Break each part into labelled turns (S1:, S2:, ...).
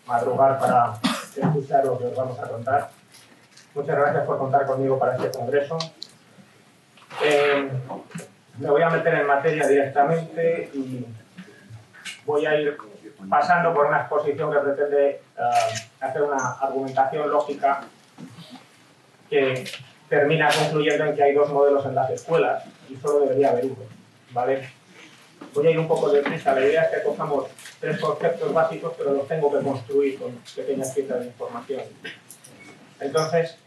S1: madrugar para escuchar lo que os vamos a contar. Muchas gracias por contar conmigo para este congreso. Me voy a meter en materia directamente y voy a ir pasando por una exposición que pretende hacer una argumentación lógica que termina concluyendo en que hay dos modelos en las escuelas y solo debería haber uno, ¿vale? Voy a ir un poco deprisa. La idea es que cojamos tres conceptos básicos, pero los tengo que construir con pequeñas piezas de información. Entonces,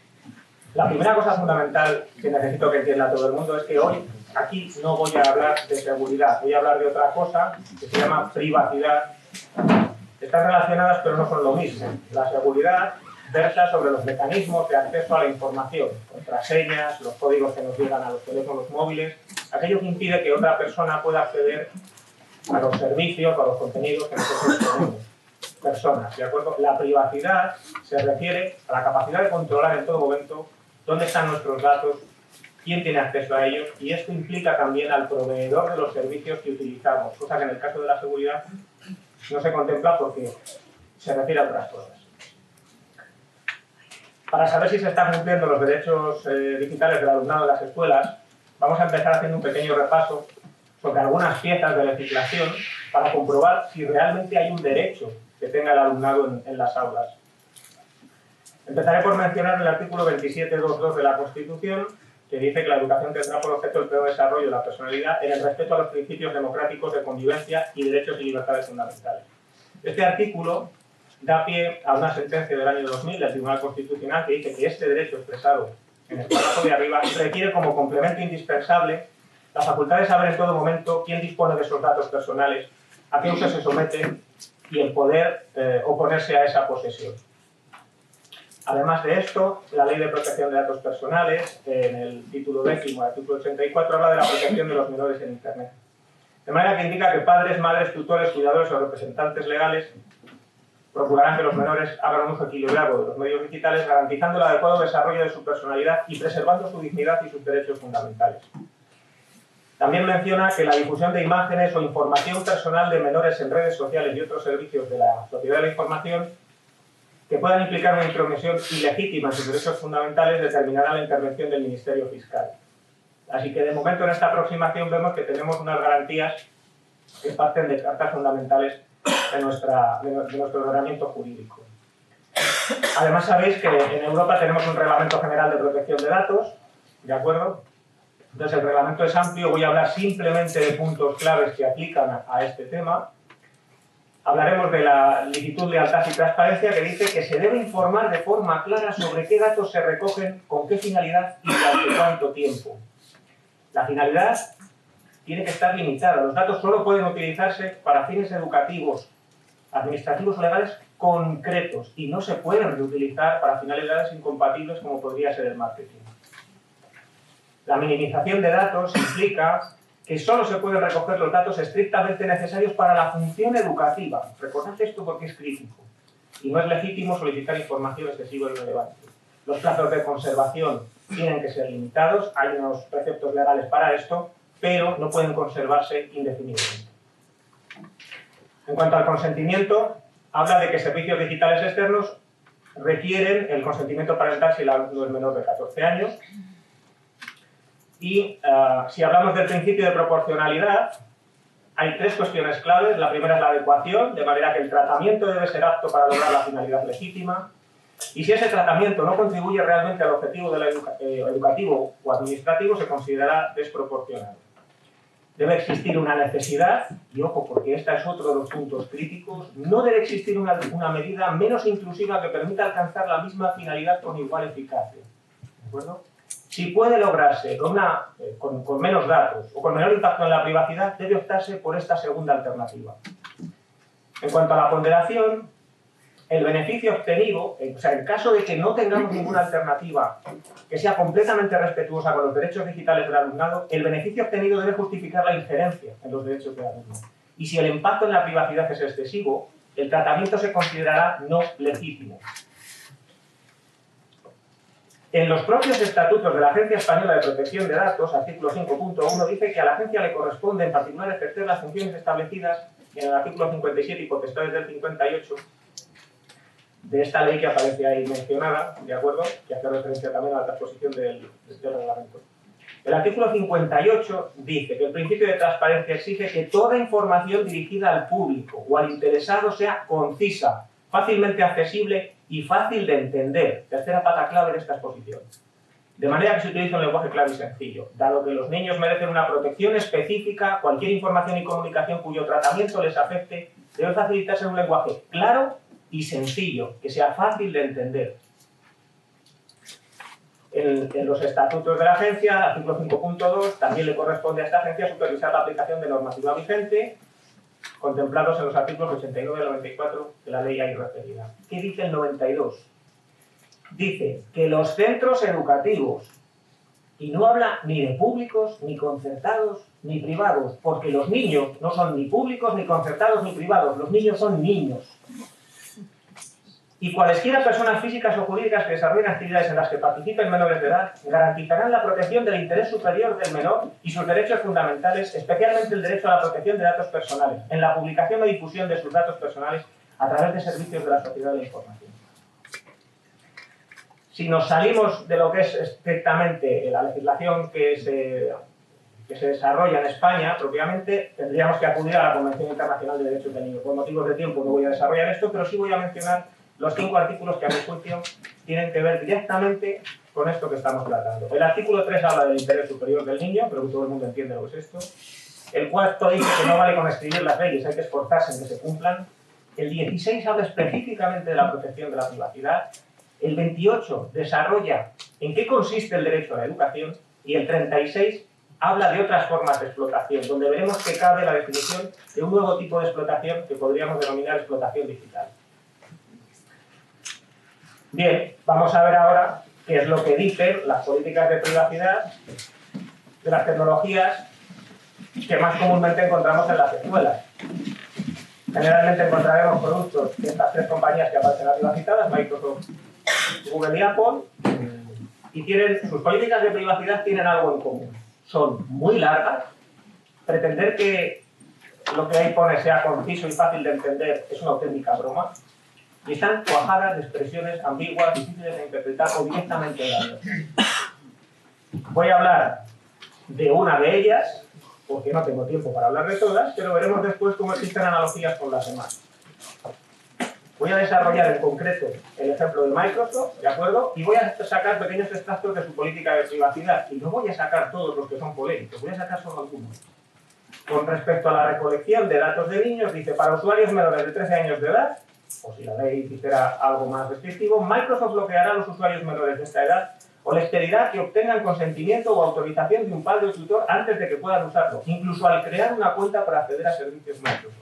S1: la primera cosa fundamental que necesito que entienda todo el mundo es que hoy aquí no voy a hablar de seguridad, voy a hablar de otra cosa que se llama privacidad. Están relacionadas pero no son lo mismo. La seguridad versa sobre los mecanismos de acceso a la información, contraseñas, los códigos que nos llegan a los teléfonos móviles, aquello que impide que otra persona pueda acceder a los servicios o a los contenidos que nosotros tenemos. Personas, ¿de acuerdo? La privacidad se refiere a la capacidad de controlar en todo momento dónde están nuestros datos, quién tiene acceso a ellos, y esto implica también al proveedor de los servicios que utilizamos, cosa que en el caso de la seguridad no se contempla porque se refiere a otras cosas. Para saber si se están cumpliendo los derechos digitales del alumnado de las escuelas, vamos a empezar haciendo un pequeño repaso sobre algunas piezas de legislación para comprobar si realmente hay un derecho que tenga el alumnado en las aulas. Empezaré por mencionar el artículo 27.2.2 de la Constitución, que dice que la educación tendrá por objeto el pleno desarrollo de la personalidad en el respeto a los principios democráticos de convivencia y derechos y libertades fundamentales. Este artículo da pie a una sentencia del año 2000 del Tribunal Constitucional que dice que este derecho expresado en el párrafo de arriba requiere como complemento indispensable la facultad de saber en todo momento quién dispone de esos datos personales, a qué uso se someten y el poder oponerse a esa posesión. Además de esto, la Ley de Protección de Datos Personales, en el título 10, artículo 84, habla de la protección de los menores en Internet. De manera que indica que padres, madres, tutores, cuidadores o representantes legales procurarán que los menores hagan un uso equilibrado de los medios digitales, garantizando el adecuado desarrollo de su personalidad y preservando su dignidad y sus derechos fundamentales. También menciona que la difusión de imágenes o información personal de menores en redes sociales y otros servicios de la sociedad de la información que puedan implicar una intromisión ilegítima en sus derechos fundamentales determinará la intervención del Ministerio Fiscal. Así que de momento en esta aproximación vemos que tenemos unas garantías que parten de cartas fundamentales de nuestro ordenamiento jurídico. Además sabéis que en Europa tenemos un Reglamento General de Protección de Datos, ¿de acuerdo? Entonces el reglamento es amplio, voy a hablar simplemente de puntos claves que aplican a este tema. Hablaremos de la licitud, lealtad y transparencia, que dice que se debe informar de forma clara sobre qué datos se recogen, con qué finalidad y durante cuánto tiempo. La finalidad tiene que estar limitada. Los datos solo pueden utilizarse para fines educativos, administrativos o legales concretos y no se pueden reutilizar para finalidades incompatibles como podría ser el marketing. La minimización de datos implica que solo se pueden recoger los datos estrictamente necesarios para la función educativa. Recordad esto porque es crítico. Y no es legítimo solicitar información excesiva y relevante. Los plazos de conservación tienen que ser limitados, hay unos preceptos legales para esto, pero no pueden conservarse indefinidamente. En cuanto al consentimiento, habla de que servicios digitales externos requieren el consentimiento parental si el alumno es menor de 14 años. Y si hablamos del principio de proporcionalidad, hay tres cuestiones claves. La primera es la adecuación, de manera que el tratamiento debe ser apto para lograr la finalidad legítima. Y si ese tratamiento no contribuye realmente al objetivo educativo o administrativo, se considerará desproporcionado. Debe existir una necesidad, y ojo, porque este es otro de los puntos críticos, no debe existir una medida menos intrusiva que permita alcanzar la misma finalidad con igual eficacia. ¿De acuerdo? Si puede lograrse con menos datos o con menor impacto en la privacidad, debe optarse por esta segunda alternativa. En cuanto a la ponderación, el beneficio obtenido, o sea, en caso de que no tengamos ninguna alternativa que sea completamente respetuosa con los derechos digitales del alumnado, el beneficio obtenido debe justificar la injerencia en los derechos del alumno. Y si el impacto en la privacidad es excesivo, el tratamiento se considerará no legítimo. En los propios estatutos de la Agencia Española de Protección de Datos, artículo 5.1, dice que a la agencia le corresponde en particular ejercer las funciones establecidas en el artículo 57 y potestades del 58 de esta ley que aparece ahí mencionada, ¿de acuerdo? Que hace referencia también a la transposición del reglamento. El artículo 58 dice que el principio de transparencia exige que toda información dirigida al público o al interesado sea concisa, fácilmente accesible y fácil de entender. Tercera pata clave de esta exposición. De manera que se utiliza un lenguaje claro y sencillo. Dado que los niños merecen una protección específica, cualquier información y comunicación cuyo tratamiento les afecte debe facilitarse en un lenguaje claro y sencillo, que sea fácil de entender. En los estatutos de la agencia, artículo 5.2, también le corresponde a esta agencia supervisar la aplicación de normativa vigente, contemplados en los artículos 89 y 94 de la ley ahí referida. ¿Qué dice el 92? Dice que los centros educativos, y no habla ni de públicos, ni concertados, ni privados, porque los niños no son ni públicos, ni concertados, ni privados, los niños son niños. Y cualesquiera personas físicas o jurídicas que desarrollen actividades en las que participen menores de edad garantizarán la protección del interés superior del menor y sus derechos fundamentales, especialmente el derecho a la protección de datos personales, en la publicación o difusión de sus datos personales a través de servicios de la sociedad de la información. Si nos salimos de lo que es estrictamente la legislación que se desarrolla en España, propiamente, tendríamos que acudir a la Convención Internacional de Derechos del Niño. Por motivos de tiempo no voy a desarrollar esto, pero sí voy a mencionar los 5 artículos que a mi juicio tienen que ver directamente con esto que estamos tratando. El artículo 3 habla del interés superior del niño, pero que todo el mundo entiende lo que es esto. El 4 dice que no vale con escribir las leyes, hay que esforzarse en que se cumplan. El 16 habla específicamente de la protección de la privacidad. El 28 desarrolla en qué consiste el derecho a la educación. Y el 36 habla de otras formas de explotación, donde veremos que cabe la definición de un nuevo tipo de explotación que podríamos denominar explotación digital. Bien, vamos a ver ahora qué es lo que dicen las políticas de privacidad de las tecnologías que más comúnmente encontramos en las escuelas. Generalmente encontraremos productos de estas 3 compañías que aparecen arriba citadas, Microsoft, Google y Apple, y sus políticas de privacidad tienen algo en común. Son muy largas. Pretender que lo que ahí pone sea conciso y fácil de entender es una auténtica broma. Y están cuajadas de expresiones ambiguas, difíciles de interpretar o directamente dadas. Voy a hablar de una de ellas, porque no tengo tiempo para hablar de todas, pero veremos después cómo existen analogías con las demás. Voy a desarrollar en concreto el ejemplo de Microsoft, ¿de acuerdo? Y voy a sacar pequeños extractos de su política de privacidad. Y no voy a sacar todos los que son polémicos, voy a sacar solo algunos. Con respecto a la recolección de datos de niños, dice, para usuarios menores de 13 años de edad, o si la ley hiciera algo más restrictivo, Microsoft bloqueará a los usuarios menores de esta edad o les pedirá que obtengan consentimiento o autorización de un padre o tutor antes de que puedan usarlo, incluso al crear una cuenta para acceder a servicios Microsoft.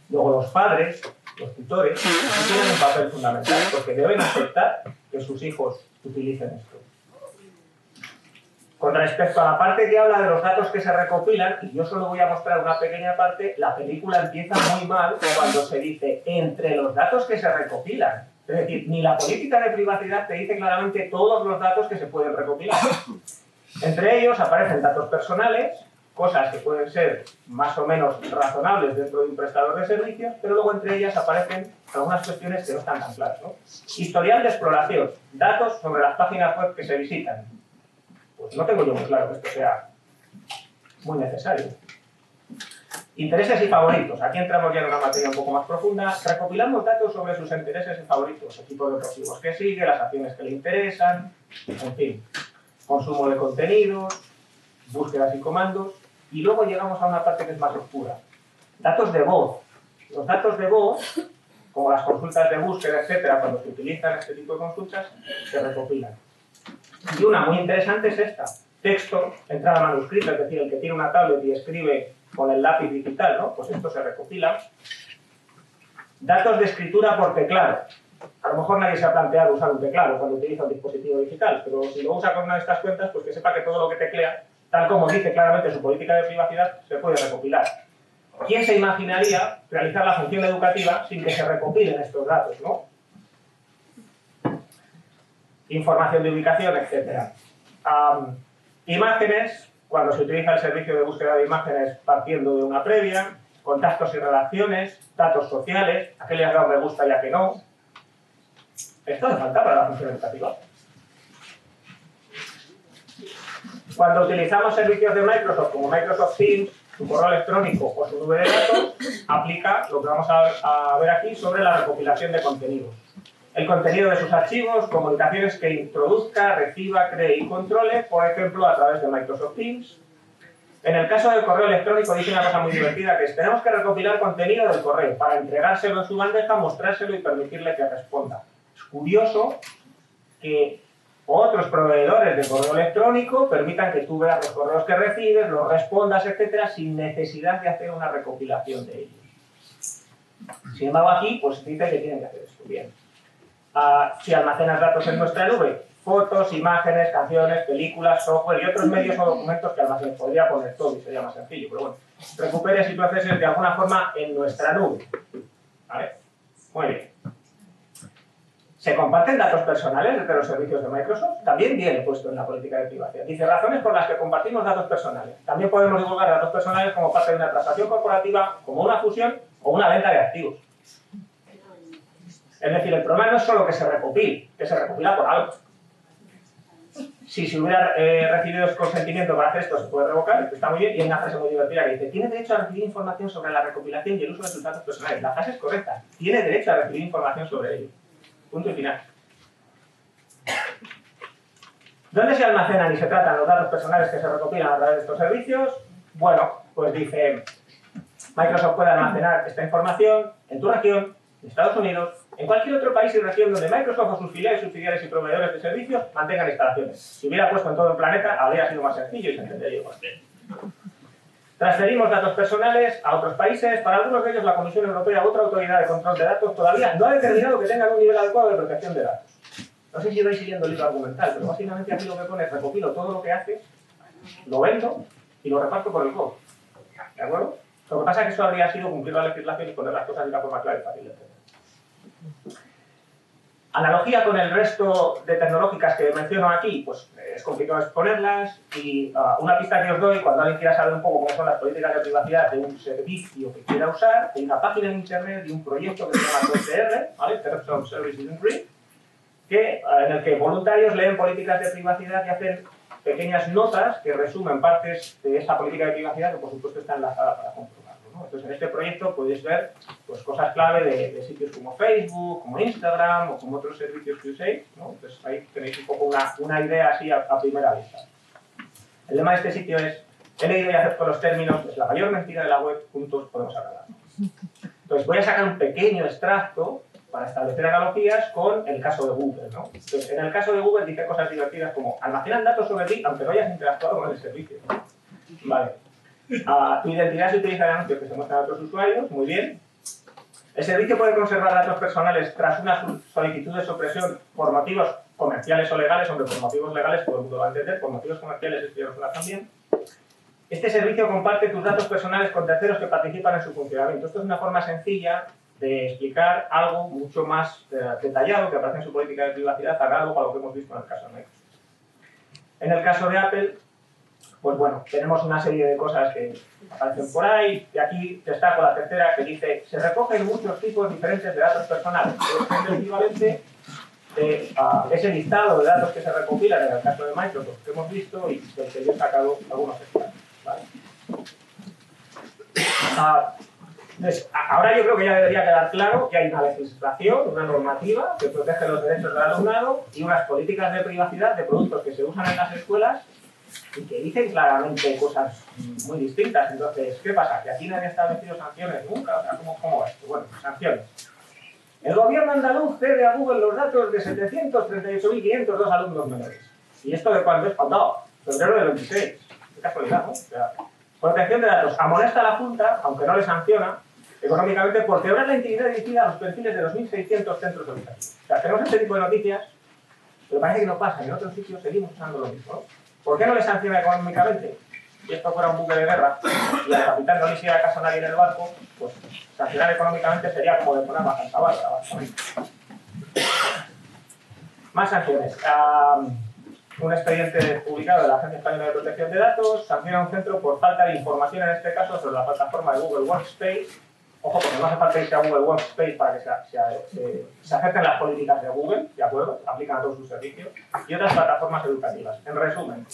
S1: Luego los padres, los tutores, tienen un papel fundamental porque deben aceptar que sus hijos utilicen esto. Con respecto a la parte que habla de los datos que se recopilan, y yo solo voy a mostrar una pequeña parte, la película empieza muy mal cuando se dice entre los datos que se recopilan. Es decir, ni la política de privacidad te dice claramente todos los datos que se pueden recopilar. Entre ellos aparecen datos personales, cosas que pueden ser más o menos razonables dentro de un prestador de servicios, pero luego entre ellas aparecen algunas cuestiones que no están tan claras, ¿no? Historial de exploración, datos sobre las páginas web que se visitan. Pues no tengo yo muy claro que esto sea muy necesario. Intereses y favoritos. Aquí entramos ya en una materia un poco más profunda. Recopilamos datos sobre sus intereses y favoritos, el tipo de objetivos que sigue, las acciones que le interesan, en fin. Consumo de contenidos, búsquedas y comandos. Y luego llegamos a una parte que es más oscura. Datos de voz. Los datos de voz, como las consultas de búsqueda, etcétera, cuando se utilizan este tipo de consultas, se recopilan. Y una muy interesante es esta. Texto, entrada manuscrita, es decir, el que tiene una tablet y escribe con el lápiz digital, ¿no? Pues esto se recopila. Datos de escritura por teclado. A lo mejor nadie se ha planteado usar un teclado cuando utiliza un dispositivo digital, pero si lo usa con una de estas cuentas, pues que sepa que todo lo que teclea, tal como dice claramente su política de privacidad, se puede recopilar. ¿Quién se imaginaría realizar la función educativa sin que se recopilen estos datos, ¿no? Información de ubicación, etc. Imágenes, cuando se utiliza el servicio de búsqueda de imágenes partiendo de una previa, contactos y relaciones, datos sociales, a qué le has dado me gusta y a qué no, Esto hace falta para la función educativa. Cuando utilizamos servicios de Microsoft como Microsoft Teams, su correo electrónico o su nube de datos, aplica lo que vamos a ver aquí sobre la recopilación de contenidos. El contenido de sus archivos, comunicaciones que introduzca, reciba, cree y controle, por ejemplo, a través de Microsoft Teams. En el caso del correo electrónico dice una cosa muy divertida, que es tenemos que recopilar contenido del correo para entregárselo en su bandeja, mostrárselo y permitirle que responda. Es curioso que otros proveedores de correo electrónico permitan que tú veas los correos que recibes, los respondas, etcétera, sin necesidad de hacer una recopilación de ellos. Sin embargo, aquí pues dice que tienen que hacer esto bien. Si almacenas datos en nuestra nube, fotos, imágenes, canciones, películas, software y otros medios o documentos que almacenes. Podría poner todo y sería más sencillo, pero bueno. Recuperes y proceses de alguna forma en nuestra nube. ¿Vale? Muy bien. ¿Se comparten datos personales desde los servicios de Microsoft? También viene puesto en la política de privacidad. Dice, razones por las que compartimos datos personales. También podemos divulgar datos personales como parte de una transacción corporativa, como una fusión o una venta de activos. Es decir, el problema no es solo que se recopile, que se recopila por algo. Si se hubiera recibido el consentimiento para hacer esto, se puede revocar, que está muy bien, y hay una frase muy divertida que dice, tiene derecho a recibir información sobre la recopilación y el uso de sus datos personales. La frase es correcta, tiene derecho a recibir información sobre ello. Punto y final. ¿Dónde se almacenan y se tratan los datos personales que se recopilan a través de estos servicios? Bueno, pues dice, Microsoft puede almacenar esta información en tu región, en Estados Unidos, en cualquier otro país y región donde Microsoft o sus filiales, subsidiarias y proveedores de servicios mantengan instalaciones. Si hubiera puesto en todo el planeta, habría sido más sencillo y se entendería por qué. Transferimos datos personales a otros países. Para algunos de ellos, la Comisión Europea u otra autoridad de control de datos todavía no ha determinado que tengan un nivel adecuado de protección de datos. No sé si vais siguiendo el libro argumental, pero básicamente aquí lo que pone es recopilo todo lo que hace, lo vendo y lo reparto por el globo. ¿De acuerdo? Lo que pasa es que eso habría sido cumplir la legislación y poner las cosas de una forma clara y fácil de entender. Analogía con el resto de tecnológicas que menciono aquí, pues es complicado exponerlas y una pista que os doy cuando alguien quiera saber un poco cómo son las políticas de privacidad de un servicio que quiera usar, hay una página en internet y un proyecto que se llama TOSR, ¿vale? Terms of Service Agreement, en el que voluntarios leen políticas de privacidad y hacen pequeñas notas que resumen partes de esa política de privacidad que por supuesto está enlazada para comprobarlo, ¿no? Entonces en este proyecto podéis ver pues, cosas clave de sitios como Facebook, como Instagram o como otros servicios que uséis, ¿no? Entonces ahí tenéis un poco una idea así a primera vista. El lema de este sitio es he leído y acepto los términos, es la mayor mentira de la web, juntos podemos hablar. Entonces voy a sacar un pequeño extracto para establecer analogías con el caso de Google, ¿no? Entonces, en el caso de Google dice cosas divertidas como almacenan datos sobre ti aunque no hayas interactuado con el servicio. Vale. Tu identidad se utiliza en anuncios que se muestran a otros usuarios, muy bien. El servicio puede conservar datos personales tras una solicitud de supresión por motivos comerciales o legales, hombre, por motivos legales todo el mundo va a entender, por motivos comerciales esto ya lo también. Este servicio comparte tus datos personales con terceros que participan en su funcionamiento. Esto es una forma sencilla de explicar algo mucho más detallado que aparece en su política de privacidad, análogo a lo que hemos visto en el caso de Microsoft. En el caso de Apple, pues bueno, tenemos una serie de cosas que aparecen por ahí, y aquí destaco la tercera que dice se recogen muchos tipos diferentes de datos personales. Es el equivalente de ese listado de datos que se recopilan en el caso de Microsoft que hemos visto y del que yo he sacado algunos ejemplos. ¿Vale? Entonces, ahora yo creo que ya debería quedar claro que hay una legislación, una normativa que protege los derechos del alumnado y unas políticas de privacidad de productos que se usan en las escuelas y que dicen claramente cosas muy distintas. Entonces, ¿qué pasa? ¿Que aquí no han establecido sanciones nunca? O sea, ¿cómo va esto? Bueno, sanciones. El gobierno andaluz cede a Google los datos de 738.502 alumnos menores. ¿Y esto de cuándo es? ¿Cuándo? Febrero del 26. Qué casualidad, ¿no? O sea, protección de datos. Amonesta a la Junta, aunque no le sanciona, económicamente por quebrar la integridad dirigida a los perfiles de 2.600 centros educativos. O sea, tenemos este tipo de noticias, pero parece que no pasa. En otros sitios seguimos usando lo mismo, ¿no? ¿Por qué no le sanciona económicamente? Si esto fuera un buque de guerra y al capitán no le hiciera caso a nadie en el barco, pues sancionar económicamente sería como de poner baja en caballo, básicamente. Más sanciones. Un expediente publicado de la Agencia Española de Protección de Datos sanciona a un centro por falta de información, en este caso, sobre la plataforma de Google Workspace, Ojo, porque no hace falta irse a Google Workspace para que se acepten las políticas de Google, ¿de acuerdo? Aplican a todos sus servicios. Y otras plataformas educativas. En resumen,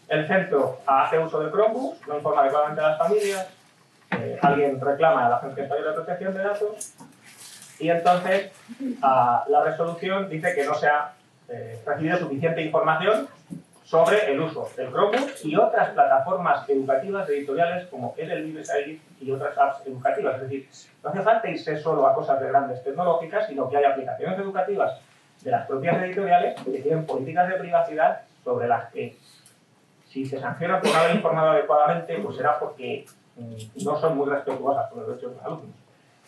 S1: el centro hace uso de Chromebooks, no informa adecuadamente a las familias, alguien reclama a la Agencia Española de Protección de Datos y entonces la resolución dice que no se ha recibido suficiente información sobre el uso del Chromebook y otras plataformas educativas editoriales como Edelweiss y otras apps educativas. Es decir, no hace falta irse solo a cosas de grandes tecnológicas, sino que hay aplicaciones educativas de las propias editoriales que tienen políticas de privacidad sobre las que, si se sanciona por no haber informado adecuadamente, pues será porque no son muy respetuosas con los derechos de los alumnos.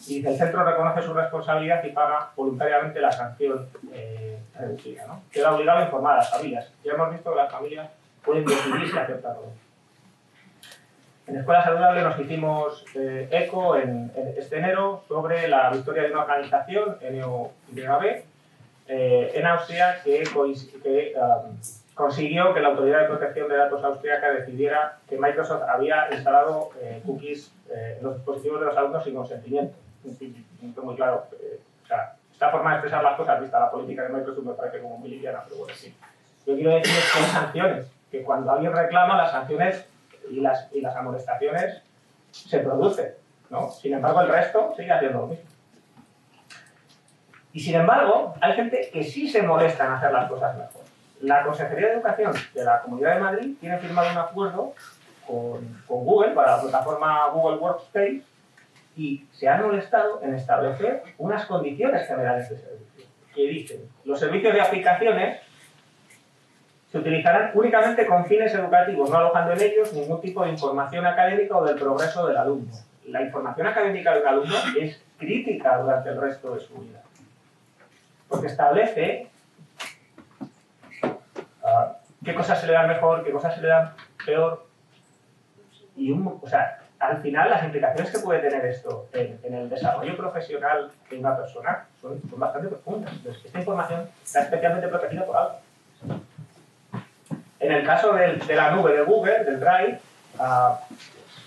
S1: Y el centro reconoce su responsabilidad y paga voluntariamente la sanción reducida, ¿no? Queda obligado a informar a las familias. Ya hemos visto que las familias pueden decidir si aceptarlo. En Escuela Saludable nos hicimos eco en este enero sobre la victoria de una organización, NOYB, en Austria, que consiguió que la Autoridad de Protección de Datos austríaca decidiera que Microsoft había instalado cookies en los dispositivos de los alumnos sin consentimiento. Un punto muy claro. O sea, esta forma de expresar las cosas, vista la política de Microsoft, me parece como muy liviana, pero bueno, sí. Yo quiero decir que hay sanciones, que cuando alguien reclama, las sanciones y las amonestaciones se producen, ¿no? Sin embargo, el resto sigue haciendo lo mismo. Y sin embargo, hay gente que sí se molesta en hacer las cosas mejor. La Consejería de Educación de la Comunidad de Madrid tiene firmado un acuerdo con Google para la plataforma Google Workspace y se han molestado en establecer unas condiciones generales de servicio que dicen: los servicios de aplicaciones se utilizarán únicamente con fines educativos, no alojando en ellos ningún tipo de información académica o del progreso del alumno. La información académica del alumno es crítica durante el resto de su vida, porque establece qué cosas se le dan mejor, qué cosas se le dan peor. Y o sea, al final las implicaciones que puede tener esto en el desarrollo profesional de una persona son bastante profundas. Entonces, esta información está especialmente protegida por algo. En el caso de la nube de Google, del Drive,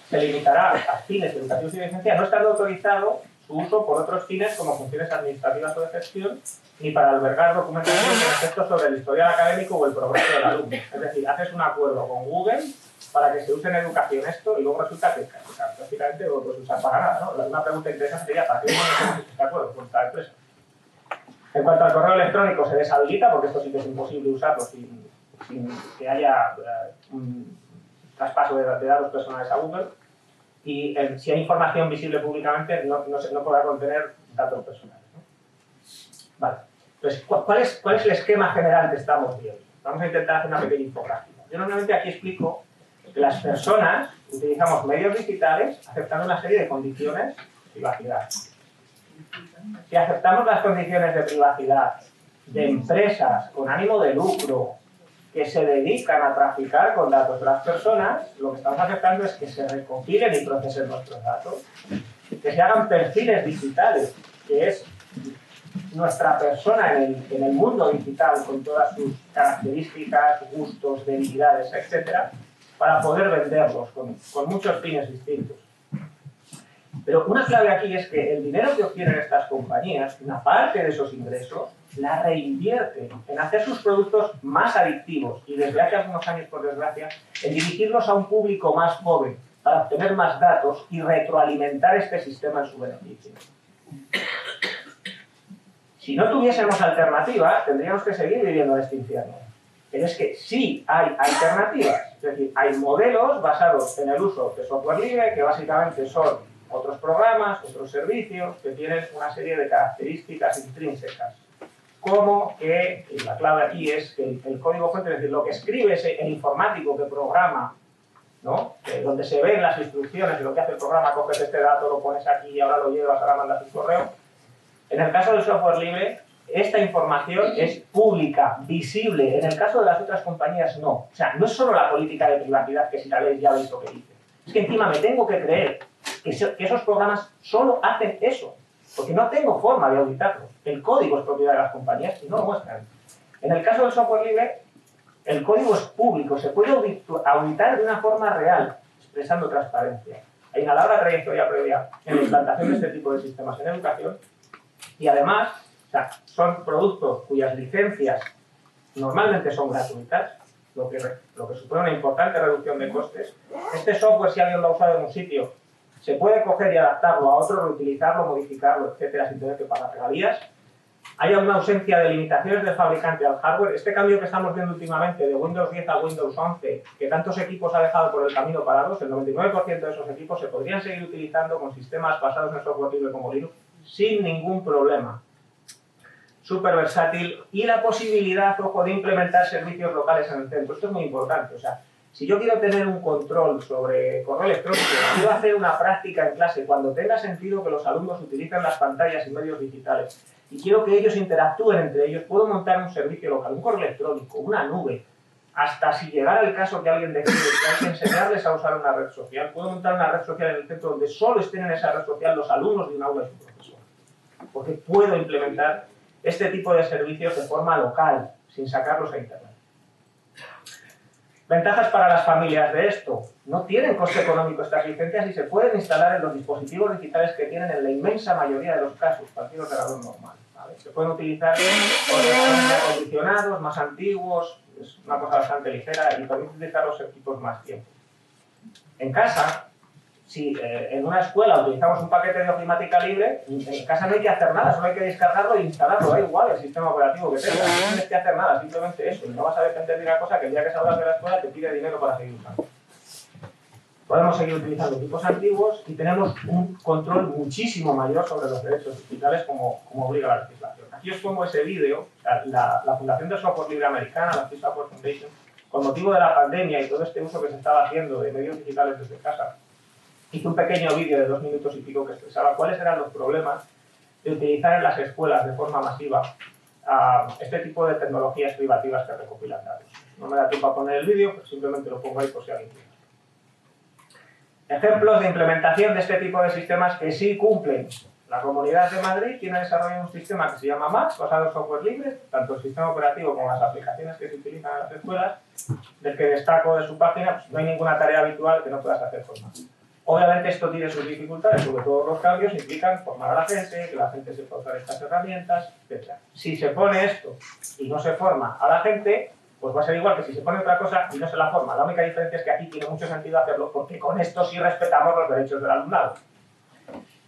S1: se limitará a fines educativos y de licencia, no estando autorizado su uso por otros fines como funciones administrativas o de gestión, ni para albergar documentación con efectos sobre el historial académico o el progreso del alumno. Es decir, haces un acuerdo con Google para que se use en educación esto y luego resulta que prácticamente no lo puedes usar para nada, ¿no? Una pregunta interesante sería: ¿para qué no hemos hecho este acuerdo con esta empresa? En cuanto al correo electrónico, se deshabilita, porque esto sí que es imposible usarlo sin que haya un traspaso de datos personales a Google. Y si hay información visible públicamente, no podrá contener datos personales, ¿no? Vale. Entonces, ¿cuál es el esquema general que estamos viendo? Vamos a intentar hacer una pequeña infográfica. Yo normalmente aquí explico que las personas utilizamos medios digitales aceptando una serie de condiciones de privacidad. Si aceptamos las condiciones de privacidad de empresas con ánimo de lucro que se dedican a traficar con datos de las personas, lo que estamos aceptando es que se recopilen y procesen nuestros datos, que se hagan perfiles digitales, que es nuestra persona en el mundo digital con todas sus características, gustos, debilidades, etc., para poder venderlos con muchos fines distintos. Pero una clave aquí es que el dinero que obtienen estas compañías, una parte de esos ingresos, la reinvierte en hacer sus productos más adictivos y desde hace algunos años, por desgracia, en dirigirlos a un público más joven para obtener más datos y retroalimentar este sistema en su beneficio. Si no tuviésemos alternativa, tendríamos que seguir viviendo en este infierno. Pero es que sí hay alternativas. Es decir, hay modelos basados en el uso de software libre, que básicamente son otros programas, otros servicios, que tienen una serie de características intrínsecas. Como que, y la clave aquí es que el código fuente, es decir, lo que escribe el informático que programa, ¿no? Donde se ven las instrucciones de lo que hace el programa: coges este dato, lo pones aquí, ahora lo llevas, ahora mandas un correo. En el caso del software libre, esta información es pública, visible. En el caso de las otras compañías, no. O sea, no es solo la política de privacidad, que si la lees ya veis lo que dice. Es que encima me tengo que creer que esos programas solo hacen eso, porque no tengo forma de auditarlos. El código es propiedad de las compañías y no lo muestran. En el caso del software libre, el código es público, se puede auditar de una forma real, expresando transparencia. Hay una larga trayectoria previa en la implantación de este tipo de sistemas en educación y además, o sea, son productos cuyas licencias normalmente son gratuitas, lo que supone una importante reducción de costes. Este software, si alguien lo ha usado en un sitio, se puede coger y adaptarlo a otro, reutilizarlo, modificarlo, etcétera, sin tener que pagar regalías. Hay una ausencia de limitaciones del fabricante al hardware. Este cambio que estamos viendo últimamente de Windows 10 a Windows 11, que tantos equipos ha dejado por el camino parados, el 99% de esos equipos se podrían seguir utilizando con sistemas basados en software libre como Linux sin ningún problema. Súper versátil y la posibilidad, ojo, de implementar servicios locales en el centro. Esto es muy importante. O sea, si yo quiero tener un control sobre correo electrónico, quiero hacer una práctica en clase cuando tenga sentido que los alumnos utilicen las pantallas y medios digitales y quiero que ellos interactúen entre ellos, puedo montar un servicio local, un correo electrónico, una nube, hasta si llegara el caso que alguien decide que hay que enseñarles a usar una red social, puedo montar una red social en el centro donde solo estén en esa red social los alumnos de un aula y su profesor. Porque puedo implementar este tipo de servicios de forma local, sin sacarlos a internet. Ventajas para las familias de esto. No tienen coste económico estas licencias y se pueden instalar en los dispositivos digitales que tienen en la inmensa mayoría de los casos, cualquier ordenador normal. ¿Vale? Se pueden utilizar ordenadores acondicionados, más antiguos, es una cosa bastante ligera y permite utilizar los equipos más tiempo. En casa, si en una escuela utilizamos un paquete de ofimática libre, en casa no hay que hacer nada, solo hay que descargarlo e instalarlo, da igual el sistema operativo que tengas, no tienes que hacer nada, simplemente eso, y no vas a depender de una cosa que el día que salgas de la escuela te pide dinero para seguir usando. Podemos seguir utilizando equipos antiguos y tenemos un control muchísimo mayor sobre los derechos digitales como obliga la legislación. Aquí os pongo ese vídeo, la Fundación de Software Libre Americana, la Free Software Foundation, con motivo de la pandemia y todo este uso que se estaba haciendo de medios digitales desde casa, hizo un pequeño vídeo de 2 minutos y pico que expresaba cuáles eran los problemas de utilizar en las escuelas de forma masiva este tipo de tecnologías privativas que recopilan datos. No me da tiempo a poner el vídeo, pero simplemente lo pongo ahí por si alguien quiere. Ejemplos de implementación de este tipo de sistemas que sí cumplen. La Comunidad de Madrid tiene desarrollado un sistema que se llama MAX, basado en software libre, tanto el sistema operativo como las aplicaciones que se utilizan en las escuelas, del que destaco de su página, pues no hay ninguna tarea habitual que no puedas hacer con MAX. Obviamente esto tiene sus dificultades, sobre todo los cambios implican formar a la gente, que la gente sepa usar estas herramientas, etc. Si se pone esto y no se forma a la gente, pues va a ser igual que si se pone otra cosa y no se la forma. La única diferencia es que aquí tiene mucho sentido hacerlo porque con esto sí respetamos los derechos del alumnado.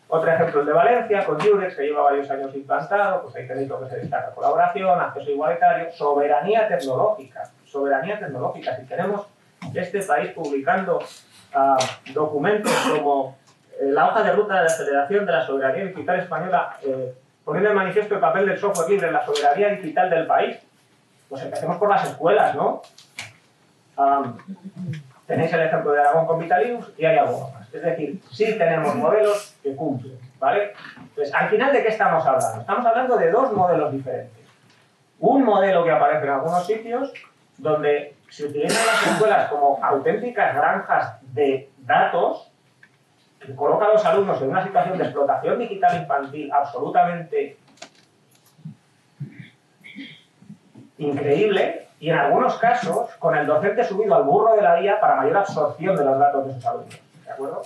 S1: Otro ejemplo es de Valencia, con Jurex, que lleva varios años implantado, pues ahí tenéis lo que se destaca: colaboración, acceso igualitario, soberanía tecnológica. Soberanía tecnológica. Si tenemos este país publicando documentos como la hoja de ruta de la aceleración de la soberanía digital española, poniendo en manifiesto el papel del software libre en la soberanía digital del país, pues empecemos por las escuelas, ¿no? Tenéis el ejemplo de Aragón con Vitalius y hay algo más. Es decir, sí tenemos modelos que cumplen, ¿vale? Entonces, al final, ¿de qué estamos hablando? Estamos hablando de 2 modelos diferentes. Un modelo que aparece en algunos sitios donde se utilizan las escuelas como auténticas granjas de datos que coloca a los alumnos en una situación de explotación digital infantil absolutamente increíble y en algunos casos con el docente subido al burro de la IA para mayor absorción de los datos de sus alumnos. ¿De acuerdo?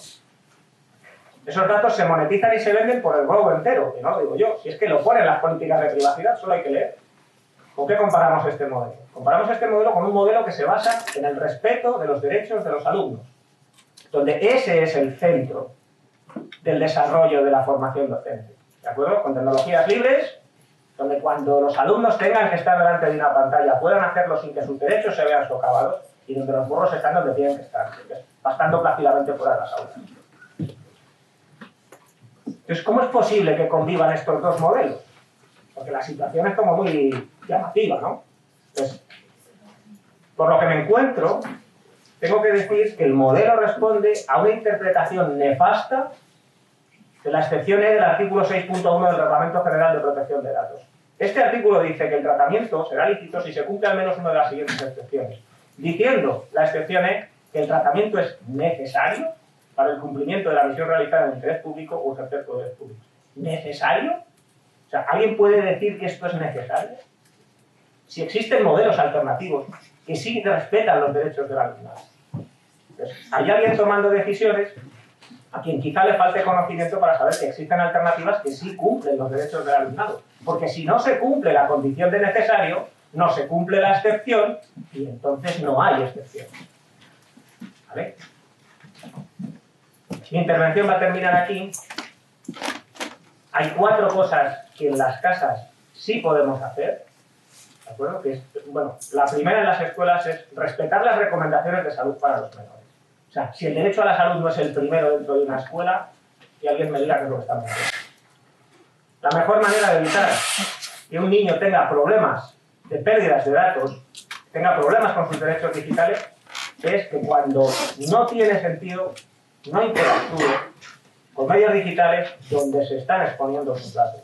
S1: Esos datos se monetizan y se venden por el globo entero, que no lo digo yo. Si es que lo ponen las políticas de privacidad, solo hay que leer. ¿Con qué comparamos este modelo? Comparamos este modelo con un modelo que se basa en el respeto de los derechos de los alumnos, donde ese es el centro del desarrollo de la formación docente. ¿De acuerdo? Con tecnologías libres, donde cuando los alumnos tengan que estar delante de una pantalla puedan hacerlo sin que sus derechos se vean socavados y donde los burros están donde tienen que estar, pasando plácidamente fuera de las aulas. Entonces, ¿cómo es posible que convivan estos 2 modelos? Porque la situación es como muy llamativa, ¿no? Entonces, por lo que me encuentro, tengo que decir que el modelo responde a una interpretación nefasta de la excepción E del artículo 6.1 del Reglamento General de Protección de Datos. Este artículo dice que el tratamiento será lícito si se cumple al menos una de las siguientes excepciones, diciendo la excepción E que el tratamiento es necesario para el cumplimiento de la misión realizada en interés público o ejercer poderes públicos. ¿Necesario? O sea, ¿alguien puede decir que esto es necesario? Si existen modelos alternativos que sí respetan los derechos del alumnado. Entonces, hay alguien tomando decisiones a quien quizá le falte conocimiento para saber que existen alternativas que sí cumplen los derechos del alumnado. Porque si no se cumple la condición de necesario, no se cumple la excepción y entonces no hay excepción. ¿Vale? Mi intervención va a terminar aquí. Hay 4 cosas que en las casas sí podemos hacer. ¿De acuerdo? Que es, bueno, la primera en las escuelas es respetar las recomendaciones de salud para los menores. O sea, si el derecho a la salud no es el primero dentro de una escuela, que alguien me diga que es lo que estamos haciendo. La mejor manera de evitar que un niño tenga problemas de pérdidas de datos, tenga problemas con sus derechos digitales, es que cuando no tiene sentido, no interactúe con medios digitales donde se están exponiendo sus datos.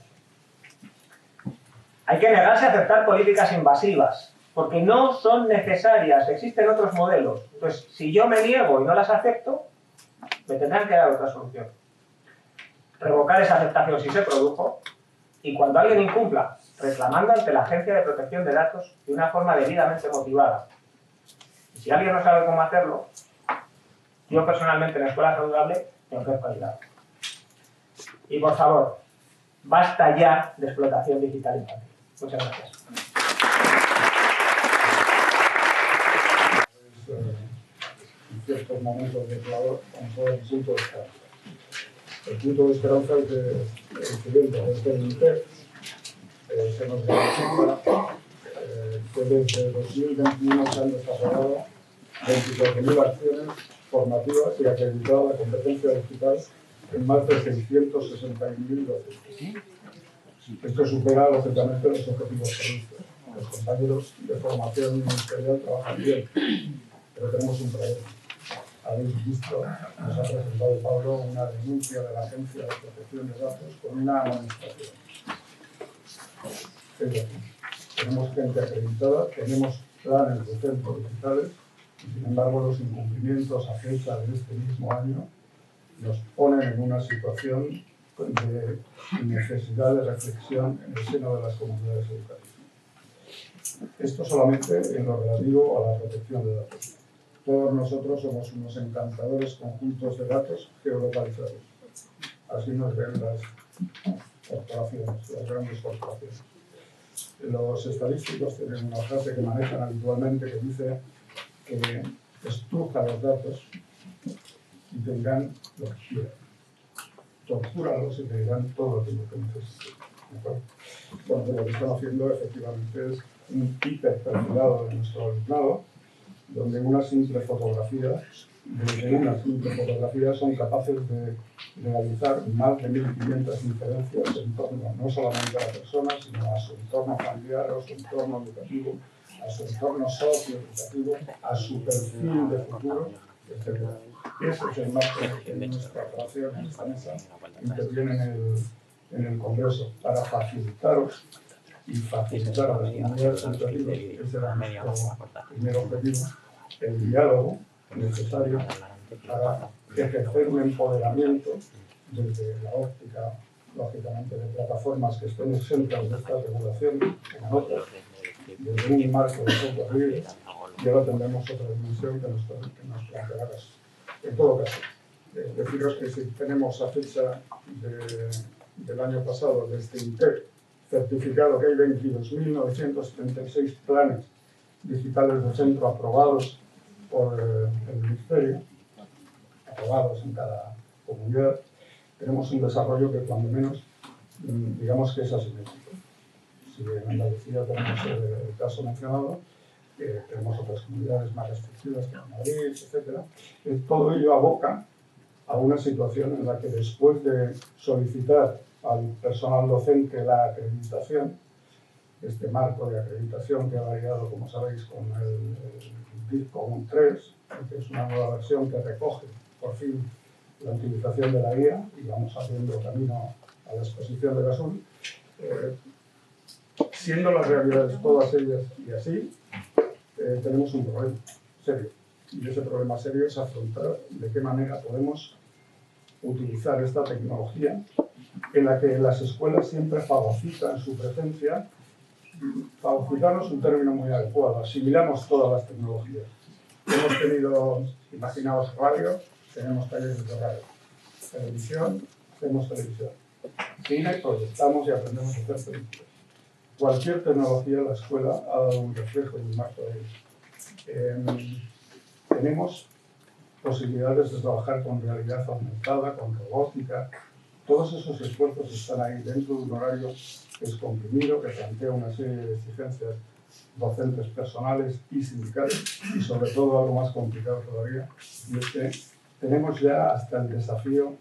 S1: Hay que negarse a aceptar políticas invasivas, porque no son necesarias, existen otros modelos. Entonces, si yo me niego y no las acepto, me tendrán que dar otra solución. Revocar esa aceptación si se produjo, y cuando alguien incumpla, reclamando ante la Agencia de Protección de Datos de una forma debidamente motivada. Y si alguien no sabe cómo hacerlo, yo personalmente en Escuela Saludable me ofrezco ayudar. Y por favor, basta ya de explotación digital infantil. Muchas gracias.
S2: En ciertos momentos de calor, vamos a ver el punto de esperanza. El punto de esperanza es que el siguiente, desde el INTEC, se nos garantiza que desde 2021 se han desarrollado 24.000 acciones formativas y acreditado la competencia digital en más de 661.000 docentes. Esto supera lógicamente los objetivos previstos. Los compañeros de formación ministerial trabajan bien, pero tenemos un problema. Habéis visto, nos ha presentado Pablo una denuncia de la Agencia de Protección de Datos con una amonestación. Es decir, tenemos gente acreditada, tenemos planes de centros digitales y sin embargo los incumplimientos a fecha de este mismo año nos ponen en una situación de necesidad de reflexión en el seno de las comunidades educativas. Esto solamente en lo relativo a la protección de datos. Todos nosotros somos unos encantadores conjuntos de datos geolocalizados. Así nos ven las corporaciones, las grandes corporaciones. Los estadísticos tienen una frase que manejan habitualmente que dice que estruja los datos y te dirán lo que quieran. Tortúralos y te dirán todo lo que necesites. Bueno, lo que están haciendo efectivamente es un hiperperfilado de nuestro alumnado, donde una simple fotografía, desde una simple fotografía son capaces de realizar más de 1.500 inferencias en torno no solamente a la persona, sino a su entorno familiar, a su entorno educativo, a su entorno socioeducativo, a su perfil de futuro, etc. Ese es el marco en que nuestra operación en esta mesa interviene en el Congreso para facilitaros y facilitar a las comunidades educativas, ese era nuestro primer objetivo, el diálogo necesario para ejercer un empoderamiento desde la óptica, lógicamente, de plataformas que estén exentas de esta regulación, como otras, desde un marco de software libre, y ahora tendremos otra dimensión que nos planteará caso. En todo caso, deciros que si tenemos a fecha del año pasado de este INTEC certificado que hay 22.976 planes digitales de centro aprobados por el Ministerio, aprobados en cada comunidad, tenemos un desarrollo que cuando menos, digamos que es asimétrico. Si en Andalucía tenemos el caso mencionado, tenemos otras comunidades más restrictivas como Madrid, etc. Todo ello aboca a una situación en la que después de solicitar al personal docente la acreditación, este marco de acreditación que ha variado, como sabéis, con el DIC Común 3, que es una nueva versión que recoge, por fin, la utilización de la guía, y vamos abriendo camino a la exposición de la SUL, siendo las realidades todas ellas y así, tenemos un problema serio. Y ese problema serio es afrontar de qué manera podemos utilizar esta tecnología en la que las escuelas siempre fagocitan su presencia. Fagocitar no es un término muy adecuado, asimilamos todas las tecnologías. Hemos tenido, imaginaos, radio, tenemos talleres de radio. televisión, hacemos televisión. Cine, proyectamos y aprendemos a hacer películas. Cualquier tecnología en la escuela ha dado un reflejo y un marco de ello. Tenemos posibilidades de trabajar con realidad aumentada, con robótica. Todos esos esfuerzos están ahí dentro de un horario que es comprimido, que plantea una serie de exigencias docentes personales y sindicales, y sobre todo algo más complicado todavía, y es que tenemos ya hasta el desafío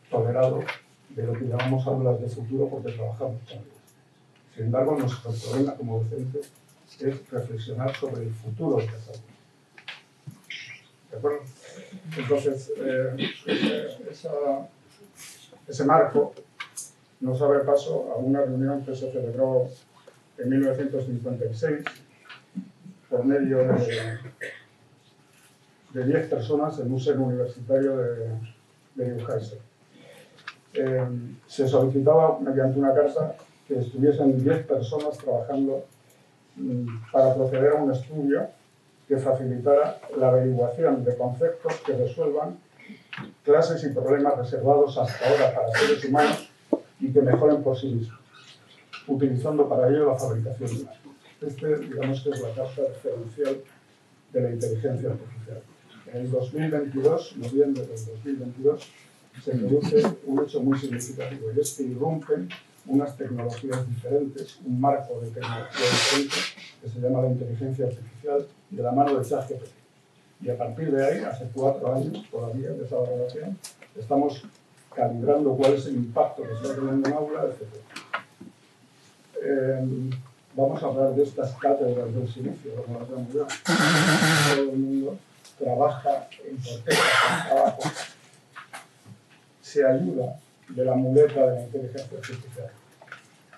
S2: tolerado de lo que llamamos aulas de futuro porque trabajamos con ellas. Sin embargo, nuestro problema como docentes es reflexionar sobre el futuro de las aulas. ¿De acuerdo? Entonces, ese marco nos abre paso a una reunión que se celebró en 1956 por medio de 10 personas en un seno universitario de Newcastle. Se solicitaba mediante una carta que estuviesen 10 personas trabajando para proceder a un estudio que facilitara la averiguación de conceptos que resuelvan clases y problemas reservados hasta ahora para seres humanos y que mejoren por sí mismos, utilizando para ello la fabricación de imágenes. Digamos que es la carta referencial de la inteligencia artificial. En el 2022, noviembre del 2022, se produce un hecho muy significativo, y es que irrumpen unas tecnologías diferentes, un marco de tecnología diferente, que se llama la inteligencia artificial, de la mano de ChatGPT. Y a partir de ahí, hace 4 años todavía de esa valoración, estamos calibrando cuál es el impacto que está teniendo en aula, etc. Vamos a hablar de estas cátedras del silencio, como las llamo yo. Todo el mundo trabaja en cortezas, en trabajo, se ayuda de la muleta de la inteligencia artificial.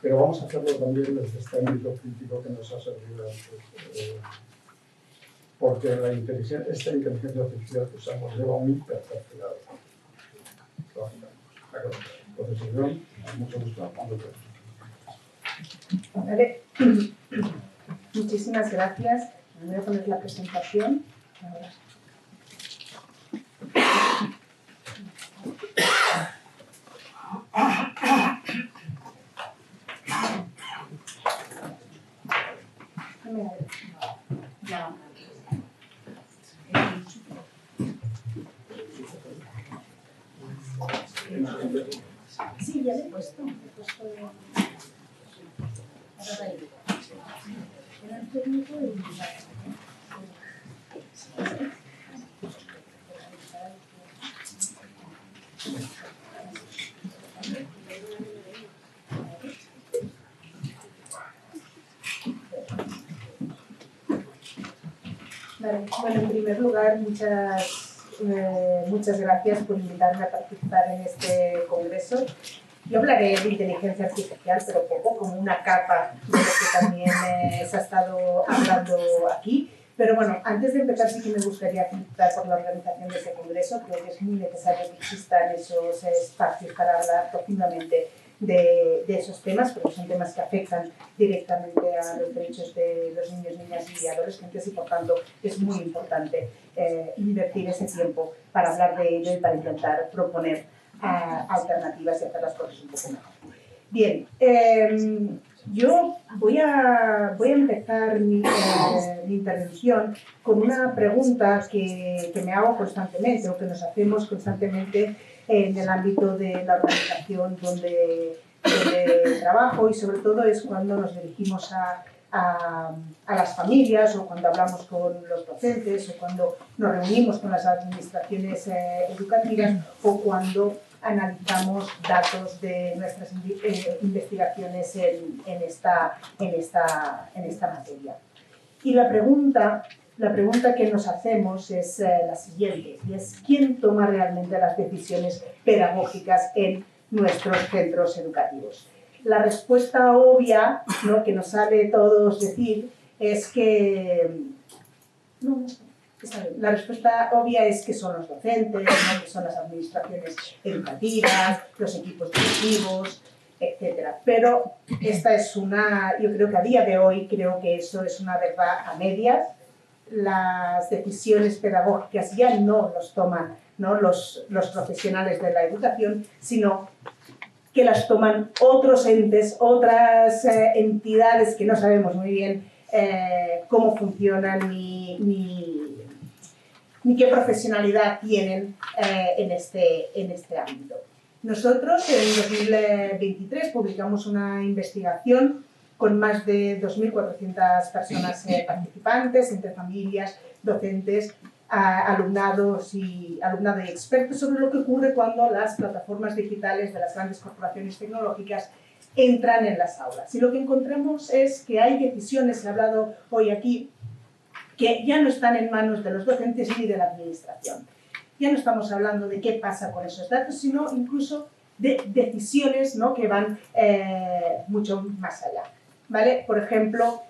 S2: Pero vamos a hacerlo también desde este ámbito crítico que nos ha servido antes. Porque esta inteligencia artificial que usamos lleva un hiperperfilado. Entonces, John, mucho gusto.
S3: Vale. Muchísimas gracias. Me voy a poner la presentación. Ahora. Sí, ya le he puesto. Era el técnico de Vale. Bueno, en primer lugar, muchas gracias por invitarme a participar en este congreso. Yo hablaré de inteligencia artificial, pero poco, como una capa de lo que también se ha estado hablando aquí. Pero bueno, antes de empezar sí que me gustaría felicitar por la organización de este congreso. Creo que es muy necesario que existan esos espacios para hablar profundamente de esos temas, porque son temas que afectan directamente a los derechos de los niños, niñas y adolescentes, y por tanto es muy importante invertir ese tiempo para hablar de ello y para intentar proponer alternativas y hacer las cosas un poco mejor. Bien, yo voy a empezar mi intervención con una pregunta que me hago constantemente, o que nos hacemos constantemente en el ámbito de la organización donde trabajo, y sobre todo es cuando nos dirigimos a las familias, o cuando hablamos con los docentes, o cuando nos reunimos con las administraciones educativas, o cuando analizamos datos de nuestras investigaciones en esta materia. Y la pregunta que nos hacemos es la siguiente, y es: ¿quién toma realmente las decisiones pedagógicas en nuestros centros educativos? La respuesta obvia, ¿no?, que nos sale todos decir es que la respuesta obvia es que son los docentes, ¿no?, que son las administraciones educativas, los equipos directivos, etc. Pero esta es yo creo que a día de hoy, creo que eso es una verdad a medias. Las decisiones pedagógicas ya no los toman ¿no? los profesionales de la educación, sino que las toman otros entes, otras entidades que no sabemos muy bien cómo funcionan ni qué profesionalidad tienen en este ámbito. Nosotros en 2023 publicamos una investigación con más de 2.400 personas participantes, entre familias, docentes, alumnado y expertos, sobre lo que ocurre cuando las plataformas digitales de las grandes corporaciones tecnológicas entran en las aulas. Y lo que encontramos es que hay decisiones, he hablado hoy aquí, que ya no están en manos de los docentes ni de la administración. Ya no estamos hablando de qué pasa con esos datos, sino incluso de decisiones, ¿no?, que van mucho más allá, ¿vale? Por ejemplo,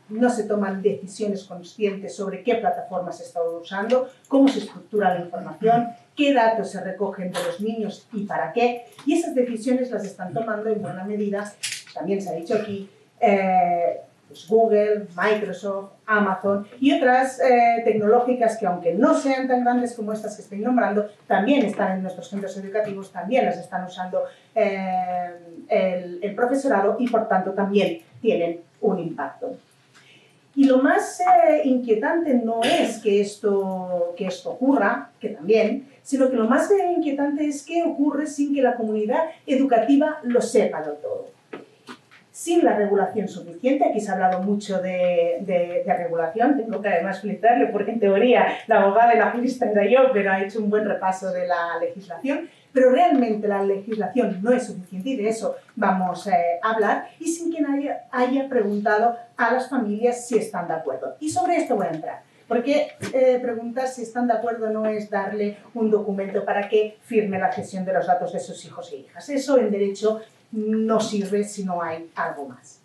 S3: no se toman decisiones conscientes sobre qué plataformas se está usando, cómo se estructura la información, qué datos se recogen de los niños y para qué. Y esas decisiones las están tomando en buena medida, también se ha dicho aquí, pues Google, Microsoft, Amazon y otras tecnológicas que, aunque no sean tan grandes como estas que estoy nombrando, también están en nuestros centros educativos, también las están usando el profesorado y, por tanto, también tienen un impacto. Y lo más inquietante no es que esto ocurra, que también, sino que lo más inquietante es que ocurre sin que la comunidad educativa lo sepa del todo. Sin la regulación suficiente, aquí se ha hablado mucho de regulación, tengo que además felicitarle porque en teoría la abogada y la jurista era yo, pero ha hecho un buen repaso de la legislación, pero realmente la legislación no es suficiente y de eso vamos a hablar, y sin que nadie haya preguntado a las familias si están de acuerdo. Y sobre esto voy a entrar, porque preguntar si están de acuerdo no es darle un documento para que firme la cesión de los datos de sus hijos e hijas. Eso en derecho no sirve si no hay algo más.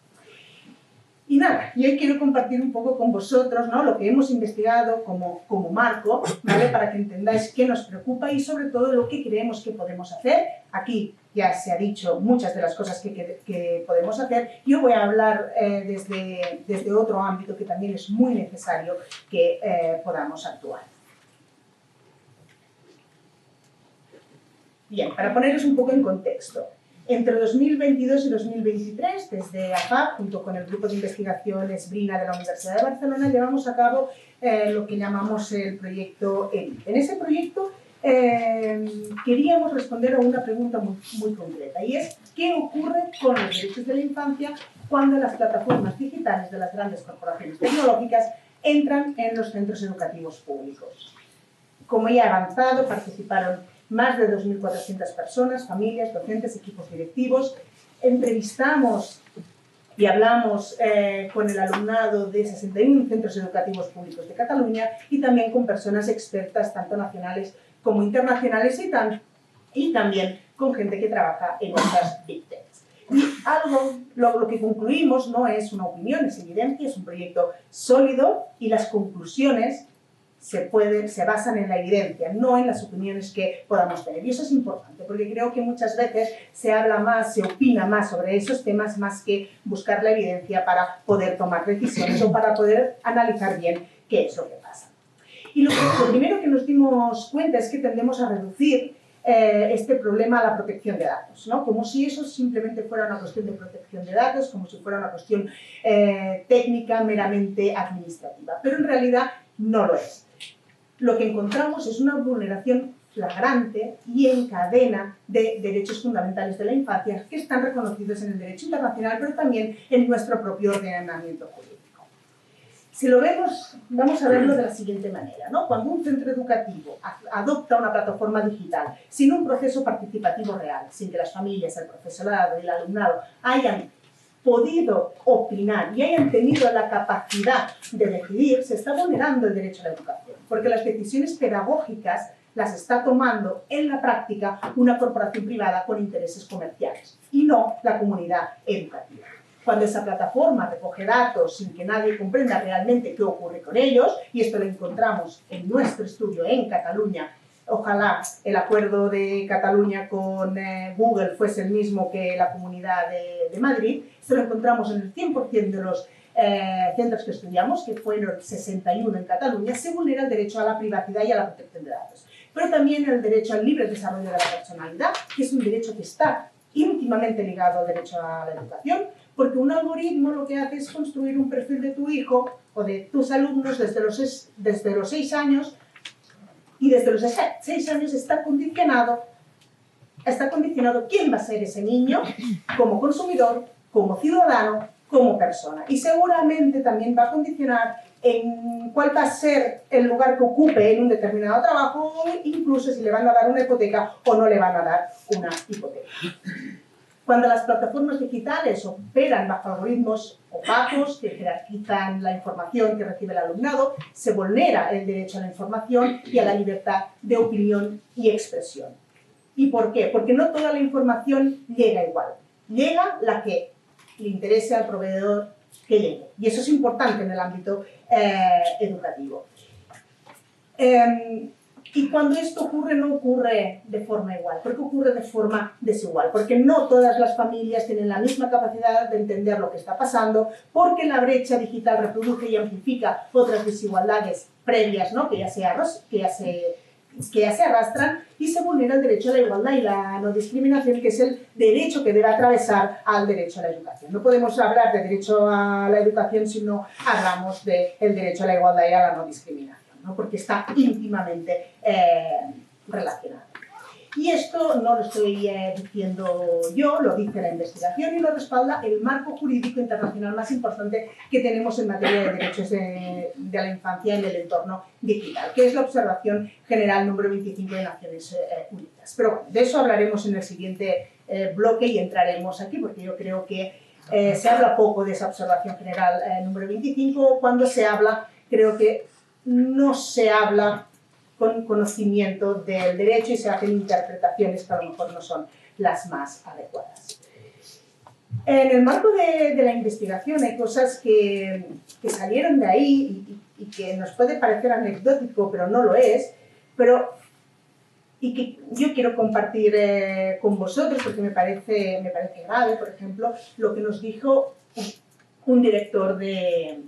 S3: Y nada, yo hoy quiero compartir un poco con vosotros, ¿no?, lo que hemos investigado como marco, ¿vale?, para que entendáis qué nos preocupa y sobre todo lo que creemos que podemos hacer. Aquí ya se ha dicho muchas de las cosas que podemos hacer. Yo voy a hablar desde otro ámbito que también es muy necesario que podamos actuar. Bien, para poneros un poco en contexto. Entre 2022 y 2023, desde AFAP, junto con el Grupo de Investigación Esbrina de la Universidad de Barcelona, llevamos a cabo lo que llamamos el proyecto ELIT. En ese proyecto queríamos responder a una pregunta muy concreta, y es ¿qué ocurre con los derechos de la infancia cuando las plataformas digitales de las grandes corporaciones tecnológicas entran en los centros educativos públicos? Como ya he avanzado, participaron más de 2.400 personas, familias, docentes, equipos directivos. Entrevistamos y hablamos con el alumnado de 61 centros educativos públicos de Cataluña y también con personas expertas, tanto nacionales como internacionales, y también con gente que trabaja en otras Big Techs. Y lo que concluimos no es una opinión, es evidencia, es un proyecto sólido, y las conclusiones se basan en la evidencia, no en las opiniones que podamos tener. Y eso es importante, porque creo que muchas veces se habla más, se opina más sobre esos temas, más que buscar la evidencia para poder tomar decisiones o para poder analizar bien qué es lo que pasa. Y lo primero que nos dimos cuenta es que tendemos a reducir este problema a la protección de datos, ¿no? Como si eso simplemente fuera una cuestión de protección de datos, como si fuera una cuestión técnica meramente administrativa, pero en realidad no lo es. Lo que encontramos es una vulneración flagrante y en cadena de derechos fundamentales de la infancia que están reconocidos en el derecho internacional, pero también en nuestro propio ordenamiento jurídico. Si lo vemos, vamos a verlo de la siguiente manera, ¿no? Cuando un centro educativo adopta una plataforma digital sin un proceso participativo real, sin que las familias, el profesorado y el alumnado hayan podido opinar y hayan tenido la capacidad de decidir, se está vulnerando el derecho a la educación, porque las decisiones pedagógicas las está tomando en la práctica una corporación privada con intereses comerciales y no la comunidad educativa. Cuando esa plataforma recoge datos sin que nadie comprenda realmente qué ocurre con ellos, y esto lo encontramos en nuestro estudio en Cataluña. Ojalá el acuerdo de Cataluña con Google fuese el mismo que la Comunidad de Madrid. Esto lo encontramos en el 100% de los centros que estudiamos, que fueron 61 en Cataluña. Se vulnera el derecho a la privacidad y a la protección de datos. pero también el derecho al libre desarrollo de la personalidad, que es un derecho que está íntimamente ligado al derecho a la educación, porque un algoritmo lo que hace es construir un perfil de tu hijo o de tus alumnos desde los 6 años, y desde los 6 años está condicionado quién va a ser ese niño como consumidor, como ciudadano, como persona. Y seguramente también va a condicionar en cuál va a ser el lugar que ocupe en un determinado trabajo, o incluso si le van a dar una hipoteca o no le van a dar una hipoteca. Cuando las plataformas digitales operan bajo algoritmos opacos que jerarquizan la información que recibe el alumnado, se vulnera el derecho a la información y a la libertad de opinión y expresión. ¿Y por qué? Porque no toda la información llega igual. Llega la que le interese al proveedor que llegue. Y eso es importante en el ámbito educativo. Y cuando esto ocurre, no ocurre de forma igual, porque ocurre de forma desigual, porque no todas las familias tienen la misma capacidad de entender lo que está pasando, porque la brecha digital reproduce y amplifica otras desigualdades previas, ¿no? que ya se arrastran, y se vulnera el derecho a la igualdad y la no discriminación, que es el derecho que debe atravesar al derecho a la educación. No podemos hablar de derecho a la educación si no hablamos del derecho a la igualdad y a la no discriminación, ¿no? Porque está íntimamente relacionado. Y esto no lo estoy diciendo yo, lo dice la investigación y lo respalda el marco jurídico internacional más importante que tenemos en materia de derechos de la infancia en el entorno digital, que es la Observación General número 25 de Naciones Unidas. Pero bueno, de eso hablaremos en el siguiente bloque y entraremos aquí, porque yo creo que se habla poco de esa Observación General número 25. Cuando se habla, creo que no se habla con conocimiento del derecho y se hacen interpretaciones que a lo mejor no son las más adecuadas. En el marco de la investigación hay cosas que salieron de ahí y que nos puede parecer anecdótico, pero no lo es, y que yo quiero compartir con vosotros porque me parece grave. Por ejemplo, lo que nos dijo un director de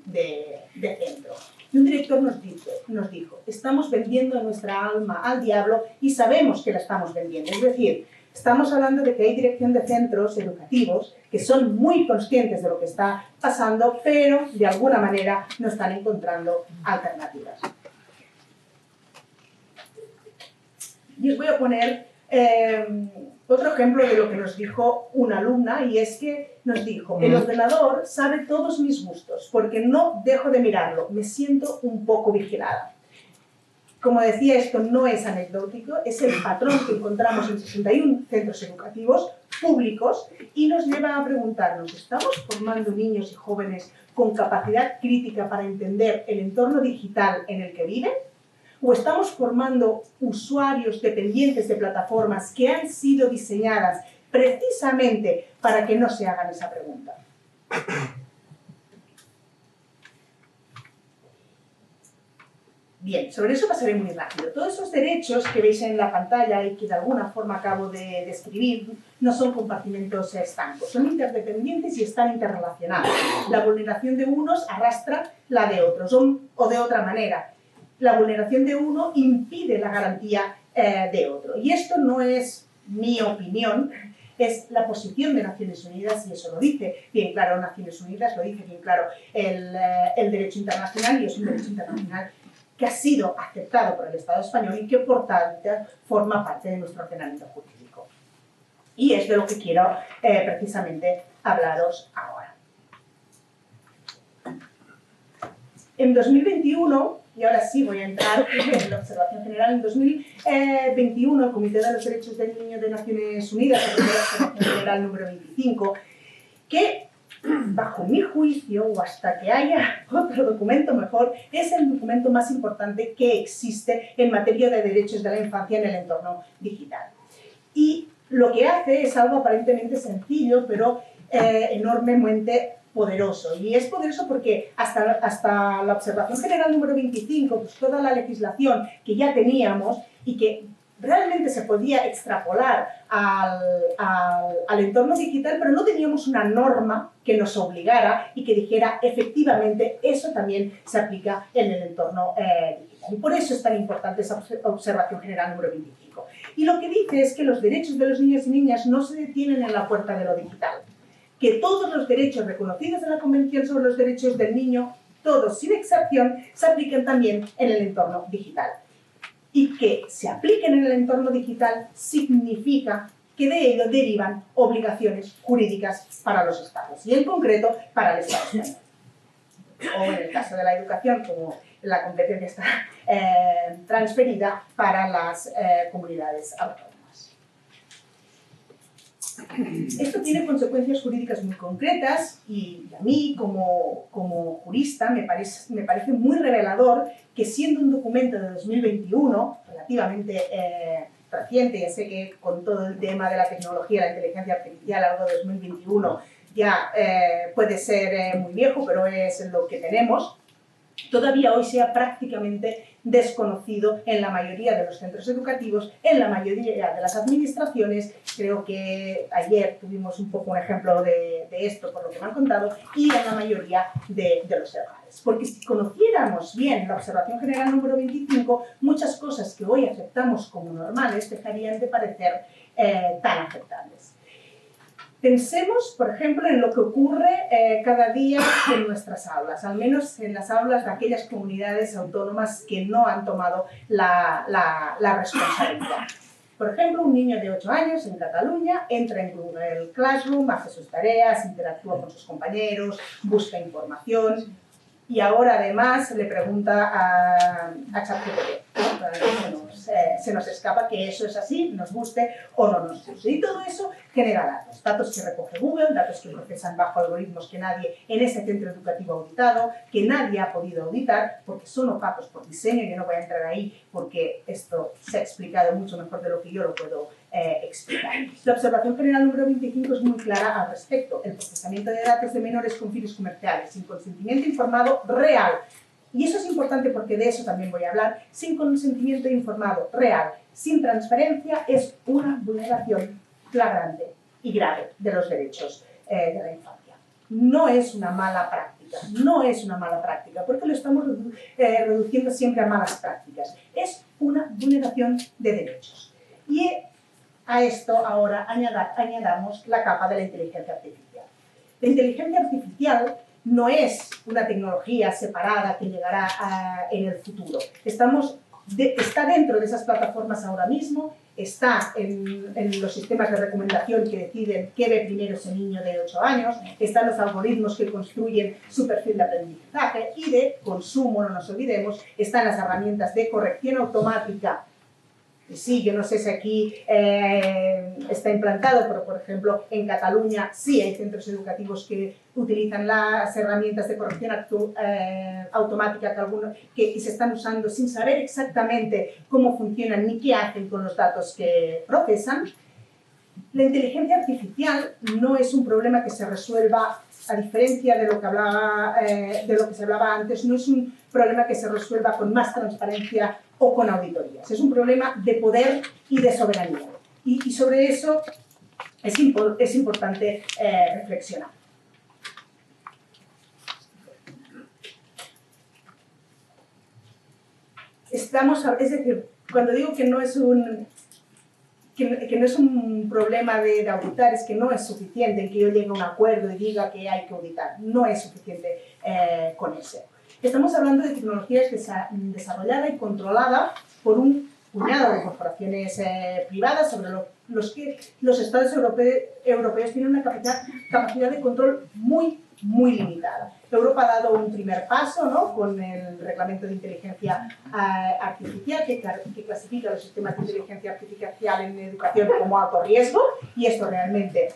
S3: centro. Y un director nos dijo, estamos vendiendo nuestra alma al diablo y sabemos que la estamos vendiendo. Es decir, estamos hablando de que hay dirección de centros educativos que son muy conscientes de lo que está pasando, pero de alguna manera no están encontrando alternativas. Y os voy a poner otro ejemplo de lo que nos dijo una alumna, y es que nos dijo, el ordenador sabe todos mis gustos, porque no dejo de mirarlo, me siento un poco vigilada. Como decía, esto no es anecdótico, es el patrón que encontramos en 61 centros educativos públicos y nos lleva a preguntarnos, ¿estamos formando niños y jóvenes con capacidad crítica para entender el entorno digital en el que viven? ¿O estamos formando usuarios dependientes de plataformas que han sido diseñadas precisamente para que no se hagan esa pregunta? Bien, sobre eso pasaré muy rápido. Todos esos derechos que veis en la pantalla y que de alguna forma acabo de describir no son compartimentos estancos, son interdependientes y están interrelacionados. La vulneración de unos arrastra la de otros, o de otra manera. La vulneración de uno impide la garantía de otro. Y esto no es mi opinión, es la posición de Naciones Unidas, y eso lo dice bien claro Naciones Unidas, lo dice bien claro el derecho internacional, y es un derecho internacional que ha sido aceptado por el Estado español y que, por tanto, forma parte de nuestro ordenamiento jurídico. Y es de lo que quiero precisamente hablaros ahora. En 2021, y ahora sí voy a entrar en la observación general, en 2021 el Comité de los Derechos del Niño de Naciones Unidas, la observación general número 25, que bajo mi juicio, o hasta que haya otro documento mejor, es el documento más importante que existe en materia de derechos de la infancia en el entorno digital. Y lo que hace es algo aparentemente sencillo, pero enormemente poderoso. Y es poderoso porque hasta la observación general número 25, pues toda la legislación que ya teníamos y que realmente se podía extrapolar al entorno digital, pero no teníamos una norma que nos obligara y que dijera efectivamente eso también se aplica en el entorno digital. Y por eso es tan importante esa observación general número 25. Y lo que dice es que los derechos de los niños y niñas no se detienen en la puerta de lo digital, que todos los derechos reconocidos en la Convención sobre los Derechos del Niño, todos sin excepción, se aplican también en el entorno digital. Y que se apliquen en el entorno digital significa que de ello derivan obligaciones jurídicas para los Estados, y en concreto para el Estado español. O en el caso de la educación, como la competencia está transferida para las comunidades autónomas. Esto tiene consecuencias jurídicas muy concretas y a mí, como jurista, me parece muy revelador que, siendo un documento de 2021, relativamente reciente, ya sé que con todo el tema de la tecnología, la inteligencia artificial, algo de 2021 ya puede ser muy viejo, pero es lo que tenemos, todavía hoy sea prácticamente desconocido en la mayoría de los centros educativos, en la mayoría de las administraciones. Creo que ayer tuvimos un poco un ejemplo de esto, por lo que me han contado, y en la mayoría de los hogares. Porque si conociéramos bien la observación general número 25, muchas cosas que hoy aceptamos como normales dejarían de parecer tan aceptables. Pensemos, por ejemplo, en lo que ocurre cada día en nuestras aulas, al menos en las aulas de aquellas comunidades autónomas que no han tomado la responsabilidad. Por ejemplo, un niño de 8 años en Cataluña entra en Google Classroom, hace sus tareas, interactúa con sus compañeros, busca información y ahora además le pregunta a ChatGPT. Se nos escapa que eso es así, nos guste o no nos guste. Y todo eso genera datos que recoge Google, datos que procesan bajo algoritmos que nadie en ese centro educativo ha auditado, que nadie ha podido auditar porque son opacos por diseño. Yo no voy a entrar ahí porque esto se ha explicado mucho mejor de lo que yo lo puedo explicar. La observación general número 25 es muy clara al respecto. El procesamiento de datos de menores con fines comerciales, sin consentimiento informado real. Y eso es importante porque de eso también voy a hablar. Sin consentimiento informado real, sin transparencia, es una vulneración flagrante y grave de los derechos de la infancia. No es una mala práctica, no es una mala práctica, porque lo estamos reduciendo siempre a malas prácticas. Es una vulneración de derechos. Y a esto ahora añadamos la capa de la inteligencia artificial. La inteligencia artificial no es una tecnología separada que llegará en el futuro. Está dentro de esas plataformas ahora mismo, está en los sistemas de recomendación que deciden qué ve primero ese niño de 8 años, están los algoritmos que construyen su perfil de aprendizaje y de consumo, no nos olvidemos, están las herramientas de corrección automática. Sí, yo no sé si aquí está implantado, pero por ejemplo en Cataluña sí hay centros educativos que utilizan las herramientas de corrección automática que se están usando sin saber exactamente cómo funcionan ni qué hacen con los datos que procesan. La inteligencia artificial no es un problema que se resuelva, a diferencia de lo que se hablaba antes, no es un problema que se resuelva con más transparencia o con auditorías. Es un problema de poder y de soberanía. Y sobre eso es importante reflexionar. Es decir, cuando digo que no es un problema de auditar, es que no es suficiente en que yo llegue a un acuerdo y diga que hay que auditar. No es suficiente con eso. Estamos hablando de tecnologías desarrolladas y controladas por un puñado de corporaciones privadas sobre los que los Estados europeos tienen una capacidad de control muy limitada. Europa ha dado un primer paso, ¿no?, con el reglamento de inteligencia artificial que clasifica los sistemas de inteligencia artificial en educación como alto riesgo, y esto realmente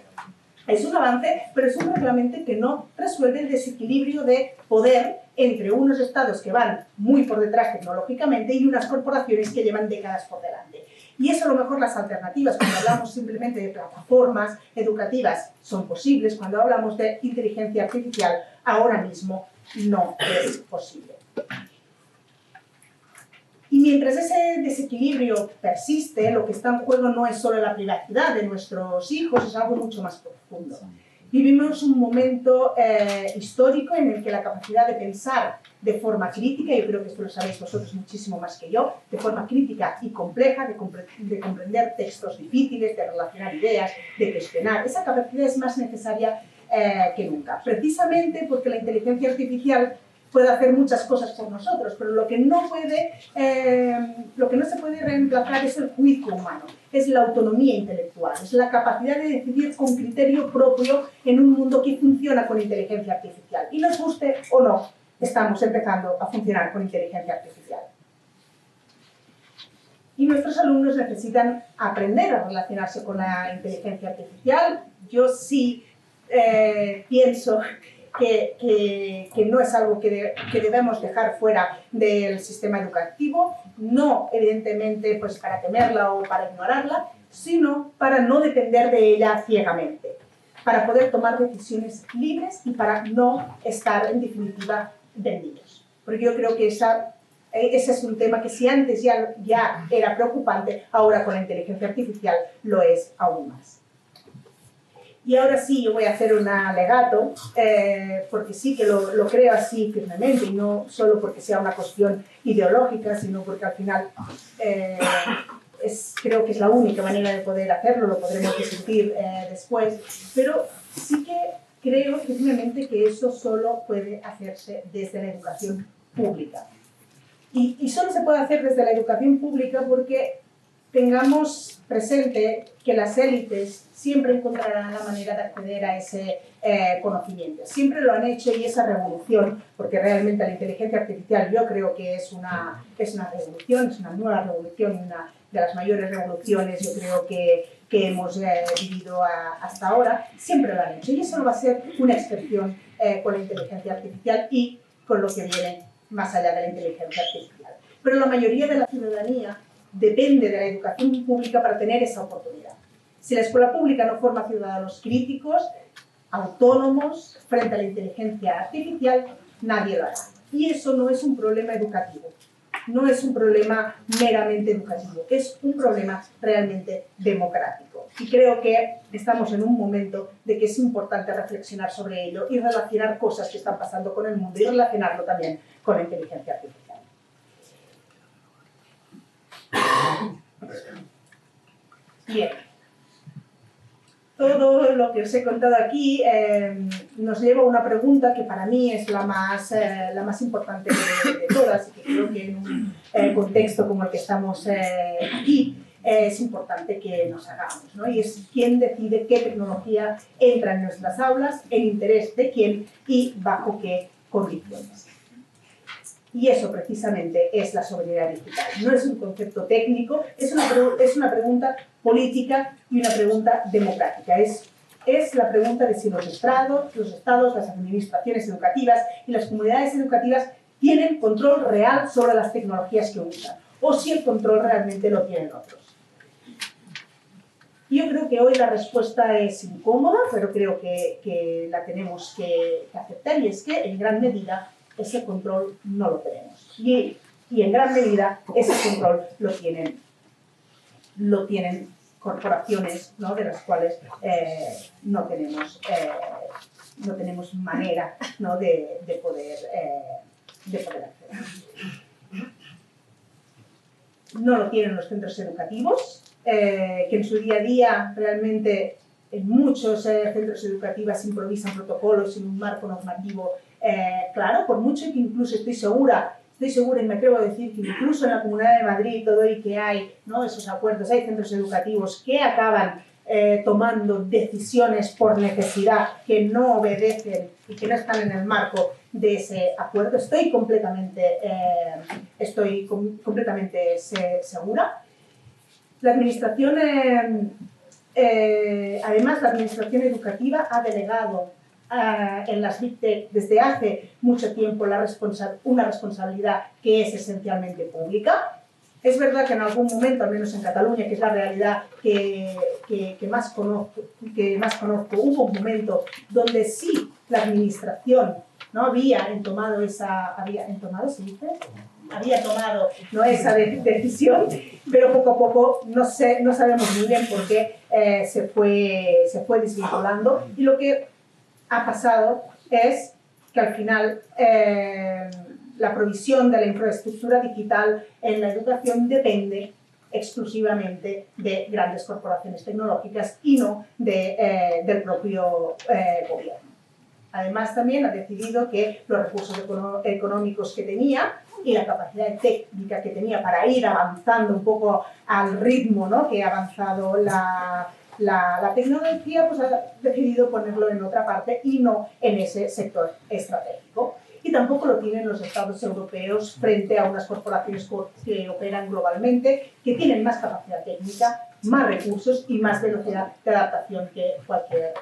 S3: es un avance, pero es un reglamento que no resuelve el desequilibrio de poder entre unos estados que van muy por detrás tecnológicamente y unas corporaciones que llevan décadas por delante. Y eso, a lo mejor, las alternativas, cuando hablamos simplemente de plataformas educativas, son posibles. Cuando hablamos de inteligencia artificial, ahora mismo no es posible. Y mientras ese desequilibrio persiste, lo que está en juego no es solo la privacidad de nuestros hijos, es algo mucho más profundo. Vivimos un momento histórico en el que la capacidad de pensar de forma crítica, yo creo que esto lo sabéis vosotros muchísimo más que yo, de forma crítica y compleja, de comprender textos difíciles, de relacionar ideas, de cuestionar, esa capacidad es más necesaria que nunca. Precisamente porque la inteligencia artificial puede hacer muchas cosas por nosotros, pero lo que no se puede reemplazar es el juicio humano, es la autonomía intelectual, es la capacidad de decidir con criterio propio en un mundo que funciona con inteligencia artificial. Y nos guste o no, estamos empezando a funcionar con inteligencia artificial. Y nuestros alumnos necesitan aprender a relacionarse con la inteligencia artificial. Yo sí pienso que no es algo que debemos dejar fuera del sistema educativo, no evidentemente pues para temerla o para ignorarla, sino para no depender de ella ciegamente, para poder tomar decisiones libres y para no estar en definitiva vendidos. Porque yo creo que ese es un tema que si antes ya era preocupante, ahora con la inteligencia artificial lo es aún más. Y ahora sí, yo voy a hacer un alegato, porque sí que lo creo así firmemente, y no solo porque sea una cuestión ideológica, sino porque al final creo que es la única manera de poder hacerlo, lo podremos discutir después, pero sí que creo firmemente que eso solo puede hacerse desde la educación pública. Y solo se puede hacer desde la educación pública porque tengamos presente que las élites siempre encontrarán la manera de acceder a ese conocimiento. Siempre lo han hecho y esa revolución, porque realmente la inteligencia artificial yo creo que es una revolución, es una nueva revolución, una de las mayores revoluciones yo creo que hemos vivido hasta ahora, siempre lo han hecho. Y eso no va a ser una excepción con la inteligencia artificial y con lo que viene más allá de la inteligencia artificial. Pero la mayoría de la ciudadanía depende de la educación pública para tener esa oportunidad. Si la escuela pública no forma ciudadanos críticos, autónomos, frente a la inteligencia artificial, nadie lo hará. Y eso no es un problema educativo, no es un problema meramente educativo, es un problema realmente democrático. Y creo que estamos en un momento de que es importante reflexionar sobre ello y relacionar cosas que están pasando con el mundo y relacionarlo también con la inteligencia artificial. Bien, todo lo que os he contado aquí nos lleva a una pregunta que para mí es la más importante de todas y que creo que en un contexto como el que estamos aquí es importante que nos hagamos, ¿no? Y es quién decide qué tecnología entra en nuestras aulas, el interés de quién y bajo qué condiciones. Y eso precisamente es la soberanía digital. No es un concepto técnico, es una pregunta política y una pregunta democrática. Es la pregunta de si los estados, las administraciones educativas y las comunidades educativas tienen control real sobre las tecnologías que usan, o si el control realmente lo tienen otros. Yo creo que hoy la respuesta es incómoda, pero creo que la tenemos que aceptar, y es que en gran medida ese control no lo tenemos. Y en gran medida ese control lo tienen corporaciones, ¿no? De las cuales no tenemos manera, ¿no? de poder acceder. No lo tienen los centros educativos, que en su día a día realmente en muchos centros educativos improvisan protocolos sin un marco normativo claro, por mucho que incluso estoy segura y me atrevo a decir que incluso en la Comunidad de Madrid todo y que hay, ¿no? esos acuerdos, hay centros educativos que acaban tomando decisiones por necesidad que no obedecen y que no están en el marco de ese acuerdo. Estoy completamente segura. La administración, además, la administración educativa ha delegado en las Big Tech desde hace mucho tiempo una responsabilidad que es esencialmente pública. Es verdad que en algún momento, al menos en Cataluña, que es la realidad que más conozco, hubo un momento donde sí la administración ¿no? Había tomado ¿no? esa decisión, pero poco a poco no sabemos muy bien por qué se fue desvinculando, y lo que ha pasado es que al final la provisión de la infraestructura digital en la educación depende exclusivamente de grandes corporaciones tecnológicas y no del propio gobierno. Además, también ha decidido que los recursos económicos que tenía y la capacidad técnica que tenía para ir avanzando un poco al ritmo, ¿no?, que ha avanzado la tecnología, pues ha decidido ponerlo en otra parte y no en ese sector estratégico. Y tampoco lo tienen los Estados europeos frente a unas corporaciones que operan globalmente, que tienen más capacidad técnica, más recursos y más velocidad de adaptación que cualquier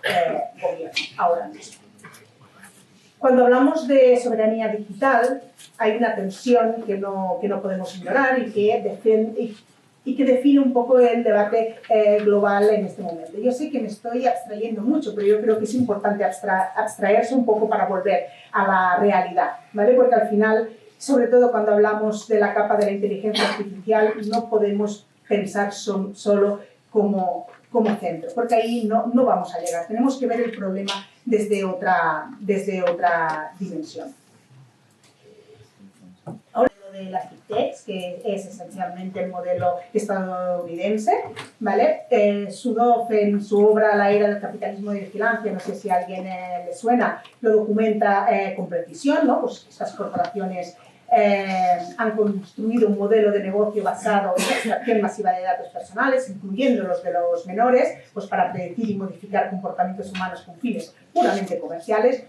S3: gobierno ahora mismo. Cuando hablamos de soberanía digital, hay una tensión que no podemos ignorar y que define un poco el debate global en este momento. Yo sé que me estoy abstrayendo mucho, pero yo creo que es importante abstraerse un poco para volver a la realidad, ¿vale? Porque al final, sobre todo cuando hablamos de la capa de la inteligencia artificial, no podemos pensar solo como centro, porque ahí no vamos a llegar. Tenemos que ver el problema desde otra dimensión. Ahora, lo de las Big Techs, que es esencialmente el modelo estadounidense, ¿vale? Sudhoff, en su obra La era del capitalismo de vigilancia, no sé si a alguien le suena, lo documenta con precisión, ¿no? Pues estas corporaciones han construido un modelo de negocio basado en la extracción masiva de datos personales, incluyendo los de los menores, pues para predecir y modificar comportamientos humanos con fines puramente comerciales,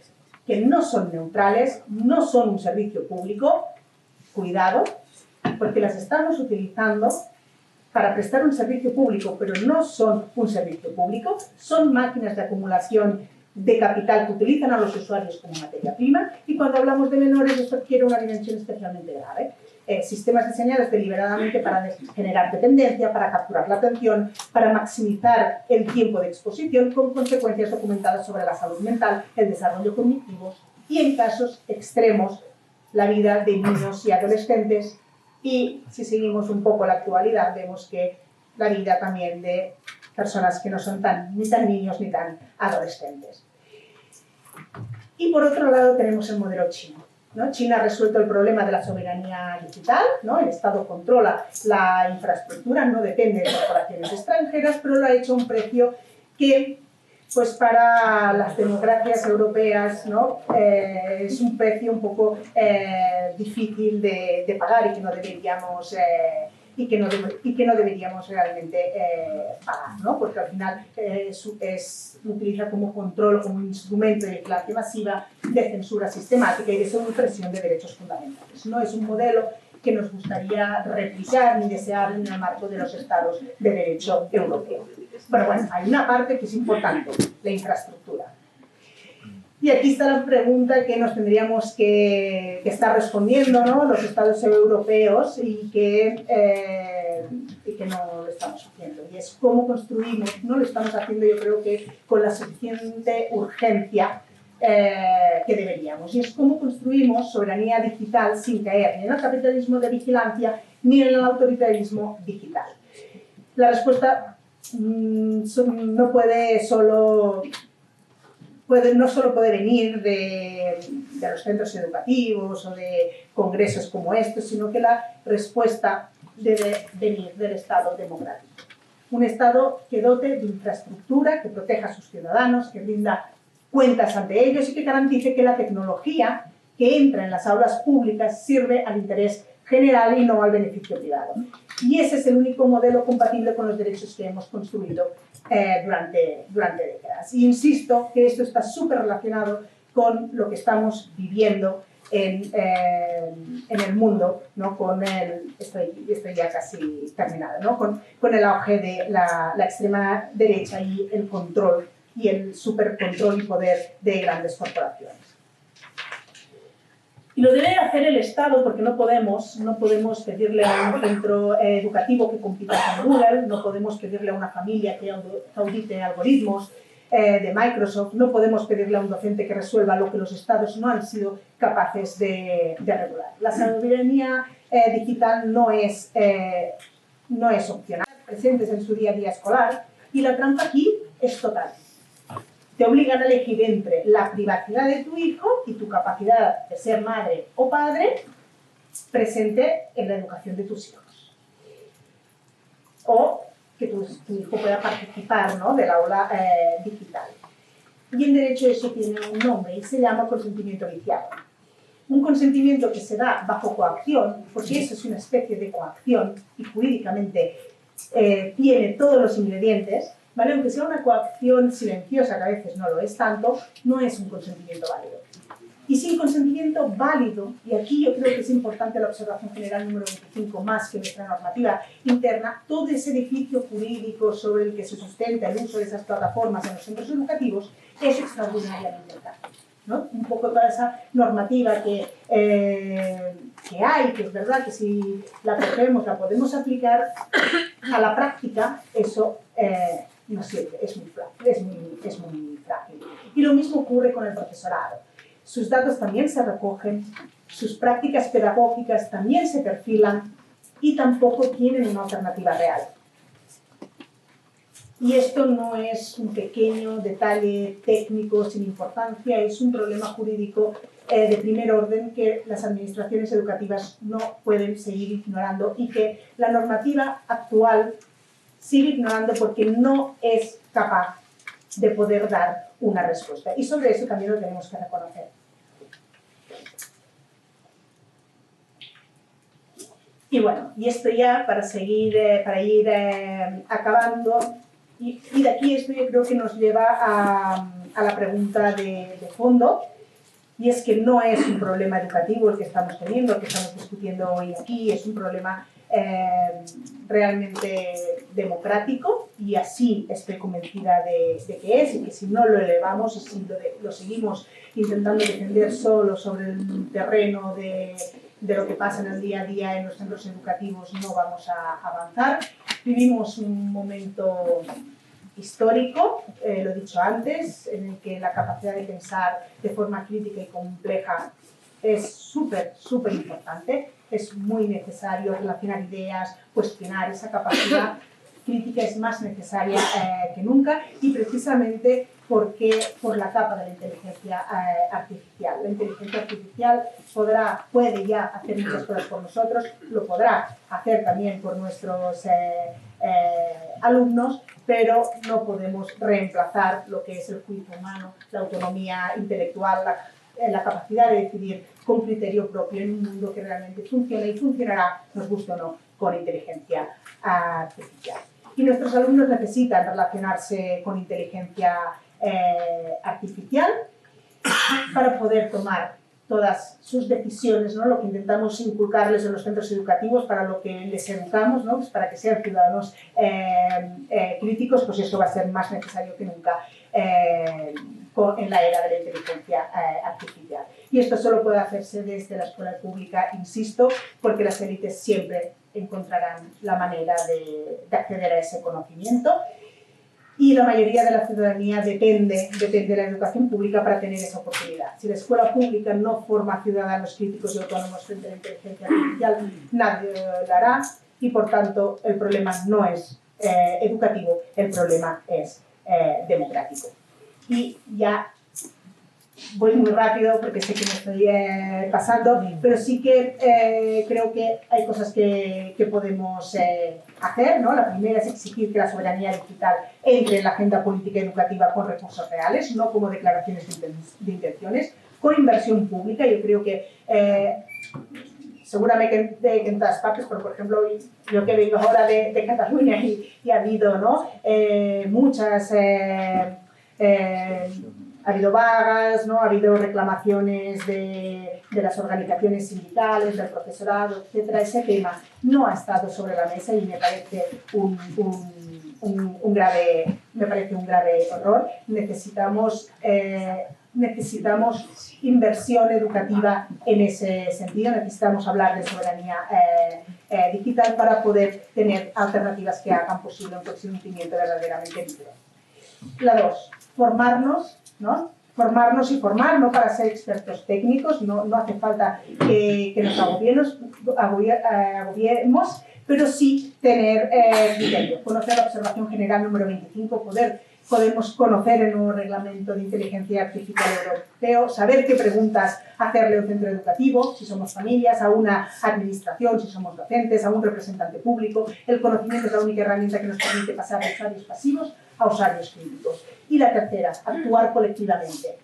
S3: que no son neutrales, no son un servicio público. Cuidado, porque las estamos utilizando para prestar un servicio público, pero no son un servicio público, son máquinas de acumulación de capital que utilizan a los usuarios como materia prima, y cuando hablamos de menores esto adquiere una dimensión especialmente grave. Sistemas diseñados deliberadamente para generar dependencia, para capturar la atención, para maximizar el tiempo de exposición, con consecuencias documentadas sobre la salud mental, el desarrollo cognitivo y, en casos extremos, la vida de niños y adolescentes, y si seguimos un poco la actualidad vemos que la vida también de personas que no son ni tan niños ni tan adolescentes. Y por otro lado tenemos el modelo chino, ¿no? China ha resuelto el problema de la soberanía digital, ¿no? El Estado controla la infraestructura, no depende de corporaciones extranjeras, pero lo ha hecho a un precio que, pues para las democracias europeas, ¿no? Es un precio un poco difícil de pagar y que no deberíamos realmente pagar, ¿no? Porque al final lo utiliza como control, como un instrumento de vigilancia masiva, de censura sistemática y de supresión de derechos fundamentales. No es un modelo que nos gustaría replicar ni desear en el marco de los estados de derecho europeo. Pero bueno, hay una parte que es importante, la infraestructura. Y aquí está la pregunta que nos tendríamos que estar respondiendo, ¿no?, los estados europeos y que no lo estamos haciendo. Y es cómo construimos, no lo estamos haciendo yo creo que con la suficiente urgencia que deberíamos. Y es cómo construimos soberanía digital sin caer ni en el capitalismo de vigilancia ni en el autoritarismo digital. La respuesta no solo puede venir de los centros educativos o de congresos como estos, sino que la respuesta debe venir del Estado democrático. Un Estado que dote de infraestructura, que proteja a sus ciudadanos, que brinda cuentas ante ellos y que garantice que la tecnología que entra en las aulas públicas sirve al interés general y no al beneficio privado. Y ese es el único modelo compatible con los derechos que hemos construido durante décadas. Y insisto que esto está súper relacionado con lo que estamos viviendo en el mundo, ¿no? Estoy ya casi terminada, ¿no? Con el auge de la extrema derecha y el control y el supercontrol y poder de grandes corporaciones. Y lo debe hacer el Estado porque no podemos pedirle a un centro educativo que compita con Google, no podemos pedirle a una familia que audite algoritmos, de Microsoft, no podemos pedirle a un docente que resuelva lo que los estados no han sido capaces de regular. La soberanía digital no es opcional, presentes en su día a día escolar, y la trampa aquí es total. Te obligan a elegir entre la privacidad de tu hijo y tu capacidad de ser madre o padre presente en la educación de tus hijos. O que tu hijo pueda participar, ¿no?, del aula digital. Y en derecho eso tiene un nombre y se llama consentimiento viciado. Un consentimiento que se da bajo coacción, porque eso es una especie de coacción y jurídicamente tiene todos los ingredientes, ¿vale? Aunque sea una coacción silenciosa, que a veces no lo es tanto, no es un consentimiento válido. Y sin consentimiento válido, y aquí yo creo que es importante la observación general número 25, más que nuestra normativa interna, todo ese edificio jurídico sobre el que se sustenta el uso de esas plataformas en los centros educativos es extraordinariamente caro, ¿no? Un poco toda esa normativa que hay, que es verdad que si la cogemos, la podemos aplicar a la práctica, eso no sirve, es muy frágil. Y lo mismo ocurre con el profesorado. Sus datos también se recogen, sus prácticas pedagógicas también se perfilan y tampoco tienen una alternativa real. Y esto no es un pequeño detalle técnico sin importancia, es un problema jurídico de primer orden que las administraciones educativas no pueden seguir ignorando y que la normativa actual sigue ignorando porque no es capaz de poder dar una respuesta. Y sobre eso también lo tenemos que reconocer. Y bueno, y esto ya para ir acabando, y de aquí esto yo creo que nos lleva a la pregunta de fondo, y es que no es un problema educativo el que estamos teniendo, el que estamos discutiendo hoy aquí, es un problema realmente democrático, y así estoy convencida de que es, y que si no lo elevamos y si lo seguimos intentando defender solo sobre el terreno de lo que pasa en el día a día en los centros educativos, no vamos a avanzar. Vivimos un momento histórico, lo he dicho antes, en el que la capacidad de pensar de forma crítica y compleja es súper importante. Es muy necesario relacionar ideas, cuestionar. Esa capacidad crítica es más necesaria que nunca, y precisamente porque por la capa de la inteligencia artificial. La inteligencia artificial puede ya hacer muchas cosas por nosotros, lo podrá hacer también por nuestros alumnos, pero no podemos reemplazar lo que es el juicio humano, la autonomía intelectual, la capacidad de decidir con criterio propio en un mundo que realmente funciona y funcionará, nos guste o no, con inteligencia artificial. Y nuestros alumnos necesitan relacionarse con inteligencia artificial para poder tomar todas sus decisiones, ¿no? Lo que intentamos inculcarles en los centros educativos, para lo que les educamos, ¿no? Pues para que sean ciudadanos críticos, pues esto va a ser más necesario que nunca en la era de la inteligencia artificial. Y esto solo puede hacerse desde la escuela pública, insisto, porque las élites siempre encontrarán la manera de acceder a ese conocimiento. Y la mayoría de la ciudadanía depende de la educación pública para tener esa oportunidad. Si la escuela pública no forma ciudadanos críticos y autónomos frente a la inteligencia artificial, nadie lo hará, y por tanto el problema no es educativo, el problema es democrático. Y ya voy muy rápido porque sé que me estoy pasando, pero sí que creo que hay cosas que podemos hacer, ¿no? La primera es exigir que la soberanía digital entre en la agenda política y educativa con recursos reales, no como declaraciones de intenciones, con inversión pública. Yo creo que seguramente en todas partes, pero por ejemplo yo que vengo ahora de Cataluña y ha habido, ¿no? Muchas... ha habido vagas, ¿no? Ha habido reclamaciones de las organizaciones sindicales, del profesorado, etc. Ese tema no ha estado sobre la mesa y me parece un grave error. Necesitamos inversión educativa en ese sentido, necesitamos hablar de soberanía digital para poder tener alternativas que hagan posible un consentimiento verdaderamente libre. La 2. formarnos, ¿no? Formarnos y formar, no para ser expertos técnicos, no hace falta que nos agobiemos, pero sí tener criterio, conocer la observación general número 25, podemos conocer el nuevo reglamento de inteligencia artificial europeo, saber qué preguntas hacerle a un centro educativo, si somos familias, a una administración, si somos docentes, a un representante público. El conocimiento es la única herramienta que nos permite pasar de usuarios pasivos a usuarios críticos. Y la tercera, actuar colectivamente.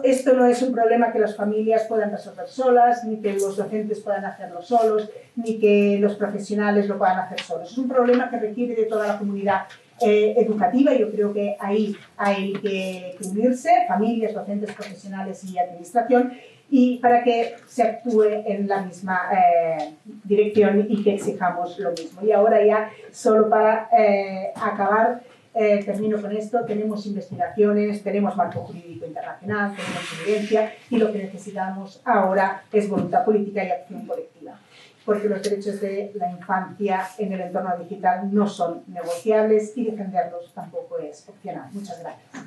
S3: Esto no es un problema que las familias puedan resolver solas, ni que los docentes puedan hacerlo solos, ni que los profesionales lo puedan hacer solos. Es un problema que requiere de toda la comunidad educativa y yo creo que ahí hay que unirse, familias, docentes, profesionales y administración, y para que se actúe en la misma dirección y que exijamos lo mismo. Y ahora ya, solo para acabar, termino con esto, tenemos investigaciones, tenemos marco jurídico internacional, tenemos evidencia y lo que necesitamos ahora es voluntad política y acción colectiva. Porque los derechos de la infancia en el entorno digital no son negociables y defenderlos tampoco es opcional. Muchas gracias.